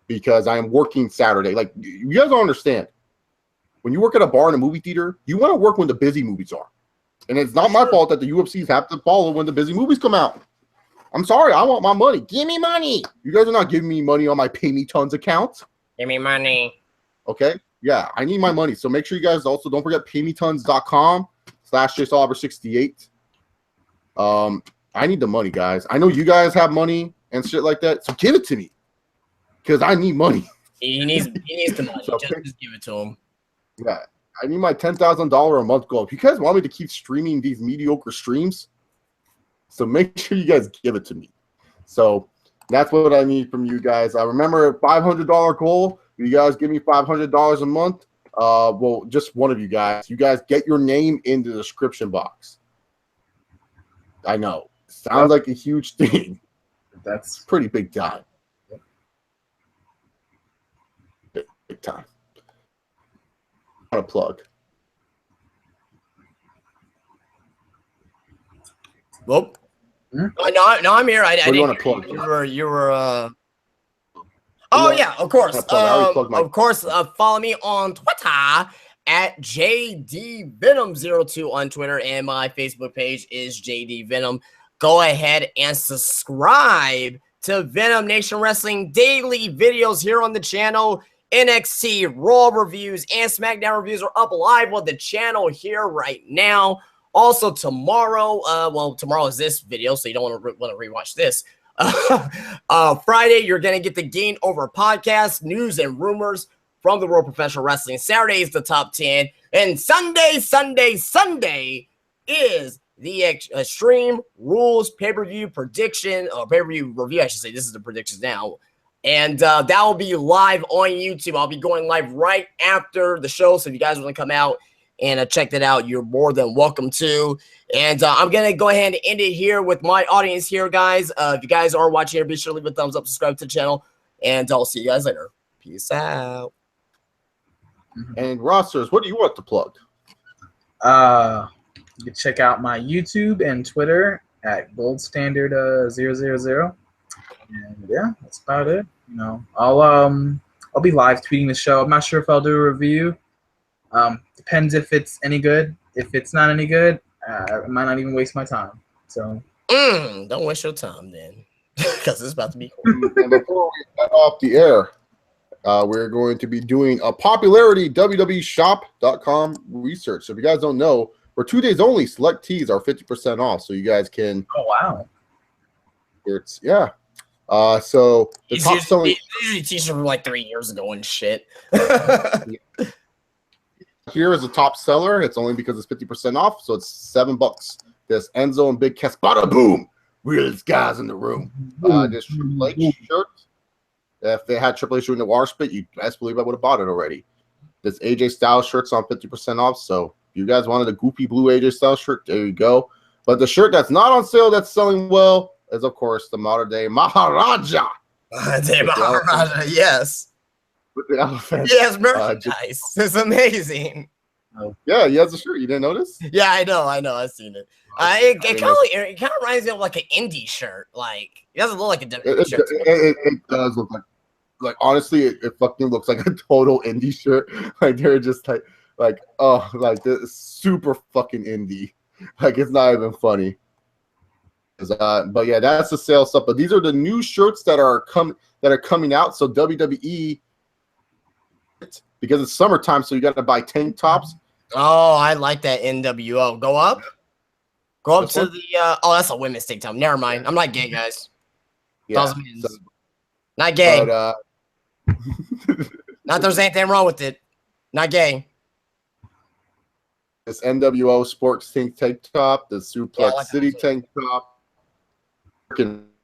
Because I am working Saturday. Like, you guys don't understand. When you work at a bar in a movie theater, you want to work when the busy movies are. And it's not my fault that the UFCs have to follow when the busy movies come out. I'm sorry, I want my money. Give me money. You guys are not giving me money on my Pay Me Tons account.
Give me money.
Okay? Yeah, I need my money. So make sure you guys also don't forget paymetons.com/JaceOliver68. I need the money, guys. I know you guys have money and shit like that, so give it to me. Because I need money.
He needs the money.
So
just give it to him.
Yeah. I need my $10,000 a month goal. If you guys want me to keep streaming these mediocre streams, so make sure you guys give it to me. So that's what I need from you guys. I remember $500 goal. You guys give me $500 a month. Well, just one of you guys. You guys get your name in the description box. I know. Sounds like a huge thing. That's pretty big time. Big time. I want to plug.
Whoop. No, I'm here. I
do you
didn't
want to plug?
You were. Oh yeah, of course. Of course. Follow me on Twitter at JDVenom02 on Twitter, and my Facebook page is JD Venom. Go ahead and subscribe to Venom Nation Wrestling daily videos here on the channel. NXT Raw reviews and SmackDown reviews are up live on the channel here right now. Also tomorrow, tomorrow is this video, so you don't want to rewatch this. Friday, you're going to get the Gain Over podcast, news and rumors from the World Professional Wrestling. Saturday is the top 10. And Sunday is the Extreme Rules pay-per-view prediction, or pay-per-view review, I should say. This is the predictions now. And that will be live on YouTube. I'll be going live right after the show. So if you guys want to come out and check that out, you're more than welcome to. And I'm going to go ahead and end it here with my audience here, guys. If you guys are watching here, be sure to leave a thumbs up, subscribe to the channel, and I'll see you guys later. Peace out.
And rosters, what do you want to plug?
You can check out my YouTube and Twitter at goldstandard000. And yeah, that's about it. You know, I'll be live tweeting the show. I'm not sure if I'll do a review. Depends if it's any good. If it's not any good, I might not even waste my time. So
don't waste your time then, because it's about to be cool.
And before we get off the air, we're going to be doing a popularity WWEshop.com research. So if you guys don't know, for 2 days only, select tees are 50% off. So you guys can.
Oh wow!
It's yeah. So the top selling
usually t-shirts from like 3 years ago and shit.
Here is a top seller. It's only because it's 50% off, so it's $7. This Enzo and Big Cass, bada boom, realest guys in the room. This Triple H shirt. If they had Triple H doing the water spit, you best believe I would have bought it already. This AJ Styles shirt's on 50% off, so if you guys wanted a goofy blue AJ Styles shirt, there you go. But the shirt that's not on sale that's selling well is, of course, the modern day Maharaja.
Maharaja, yes.
With the elephant.
Yes, merchandise. It's amazing.
Yeah, he has a shirt. You didn't notice?
Yeah, I know. I've seen it. It kind of reminds me of like an indie shirt. Like, it doesn't look like a WWE shirt.
It does look like honestly, it fucking looks like a total indie shirt. Like they're just like this super fucking indie. Like it's not even funny. But yeah, that's the sale stuff. But these are the new shirts that are coming out. So WWE, because it's summertime, so you got to buy tank tops.
Oh, I like that NWO. Go up this to one? The. Oh, that's a women's tank top. Never mind. I'm not gay, guys.
Yeah,
so, not gay.
But,
not there's anything wrong with it. Not gay.
This NWO Sports tank top, the Suplex City tank top.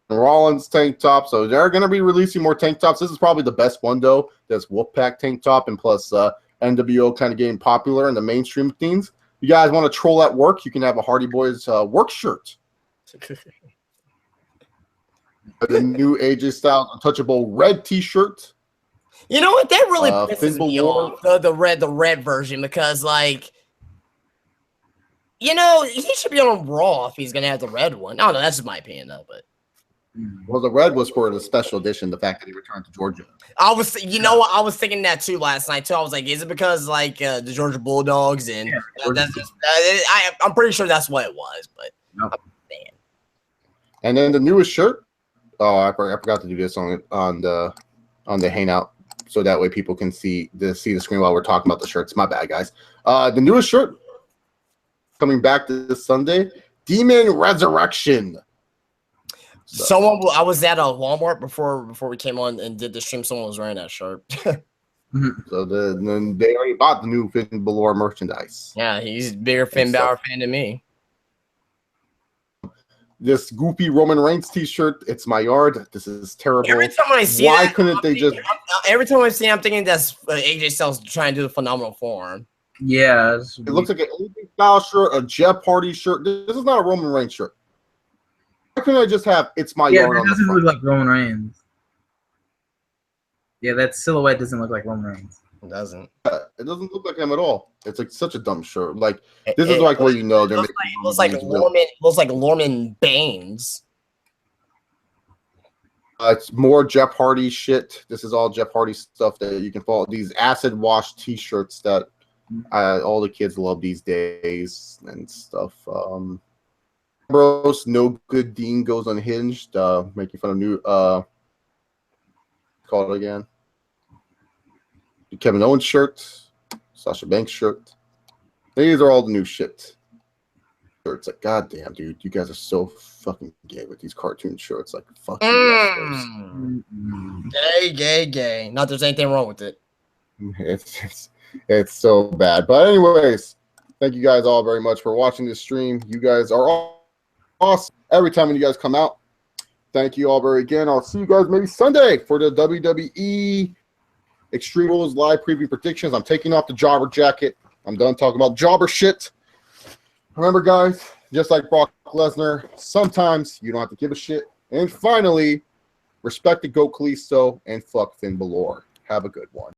Rollins tank top. So they're going to be releasing more tank tops. This is probably the best one though. That's Wolfpack tank top, and plus NWO kind of getting popular in the mainstream things. You guys want to troll at work? You can have a Hardy Boys work shirt. The new AJ Styles Untouchable red T-shirt.
You know what? That really pisses me off. The red version, because like, you know, he should be on Raw if he's gonna have the red one. I don't know. That's just my opinion, though. But
well, the red was for the special edition. The fact that he returned to Georgia.
I was, you know what? I was thinking that too last night too. I was like, is it because like the Georgia Bulldogs and that's just, I'm pretty sure that's what it was. But man.
And then the newest shirt. Oh, I forgot to do this on the Hangout, so that way people can see the screen while we're talking about the shirts. My bad, guys. The newest shirt. Coming back this Sunday, Demon Resurrection.
So. I was at a Walmart before we came on and did the stream. Someone was wearing that shirt.
So then they already bought the new Finn Balor merchandise.
Yeah, he's a bigger Finn Balor fan than me.
This goofy Roman Reigns T-shirt. It's my yard. This is terrible.
Every time I see
why couldn't they just?
Every time I see, I'm thinking that's AJ Styles trying to do the phenomenal form.
Yeah,
it looks like an AJ Styles shirt, a Jeff Hardy shirt. This is not a Roman Reigns shirt. Why couldn't I just have "It's My Yard"?
Yeah, it doesn't look like Roman Reigns. Yeah, that silhouette doesn't look like Roman Reigns.
It doesn't.
It doesn't look like him at all. It's like such a dumb shirt. Like this is like where you know they're.
It looks like Norman Baines.
It's more Jeff Hardy shit. This is all Jeff Hardy stuff that you can follow. These acid wash T-shirts that all the kids love these days and stuff. Bros, no good Dean goes unhinged. Making fun of new. Call it again. Kevin Owens shirt, Sasha Banks shirt. These are all the new shit. It's like, goddamn, dude, you guys are so fucking gay with these cartoon shirts. Like, fuck you.
Gay. Not there's anything wrong with it.
It's so bad. But anyways, thank you guys all very much for watching this stream. You guys are all awesome. Every time when you guys come out, Thank you all very again. I'll see you guys maybe Sunday for the WWE Extreme Rules live preview predictions. I'm taking off the jobber jacket. I'm done talking about jobber shit. Remember, guys, just like Brock Lesnar, sometimes you don't have to give a shit. And finally, respect the GOAT Kalisto and fuck Finn Balor. Have a good one.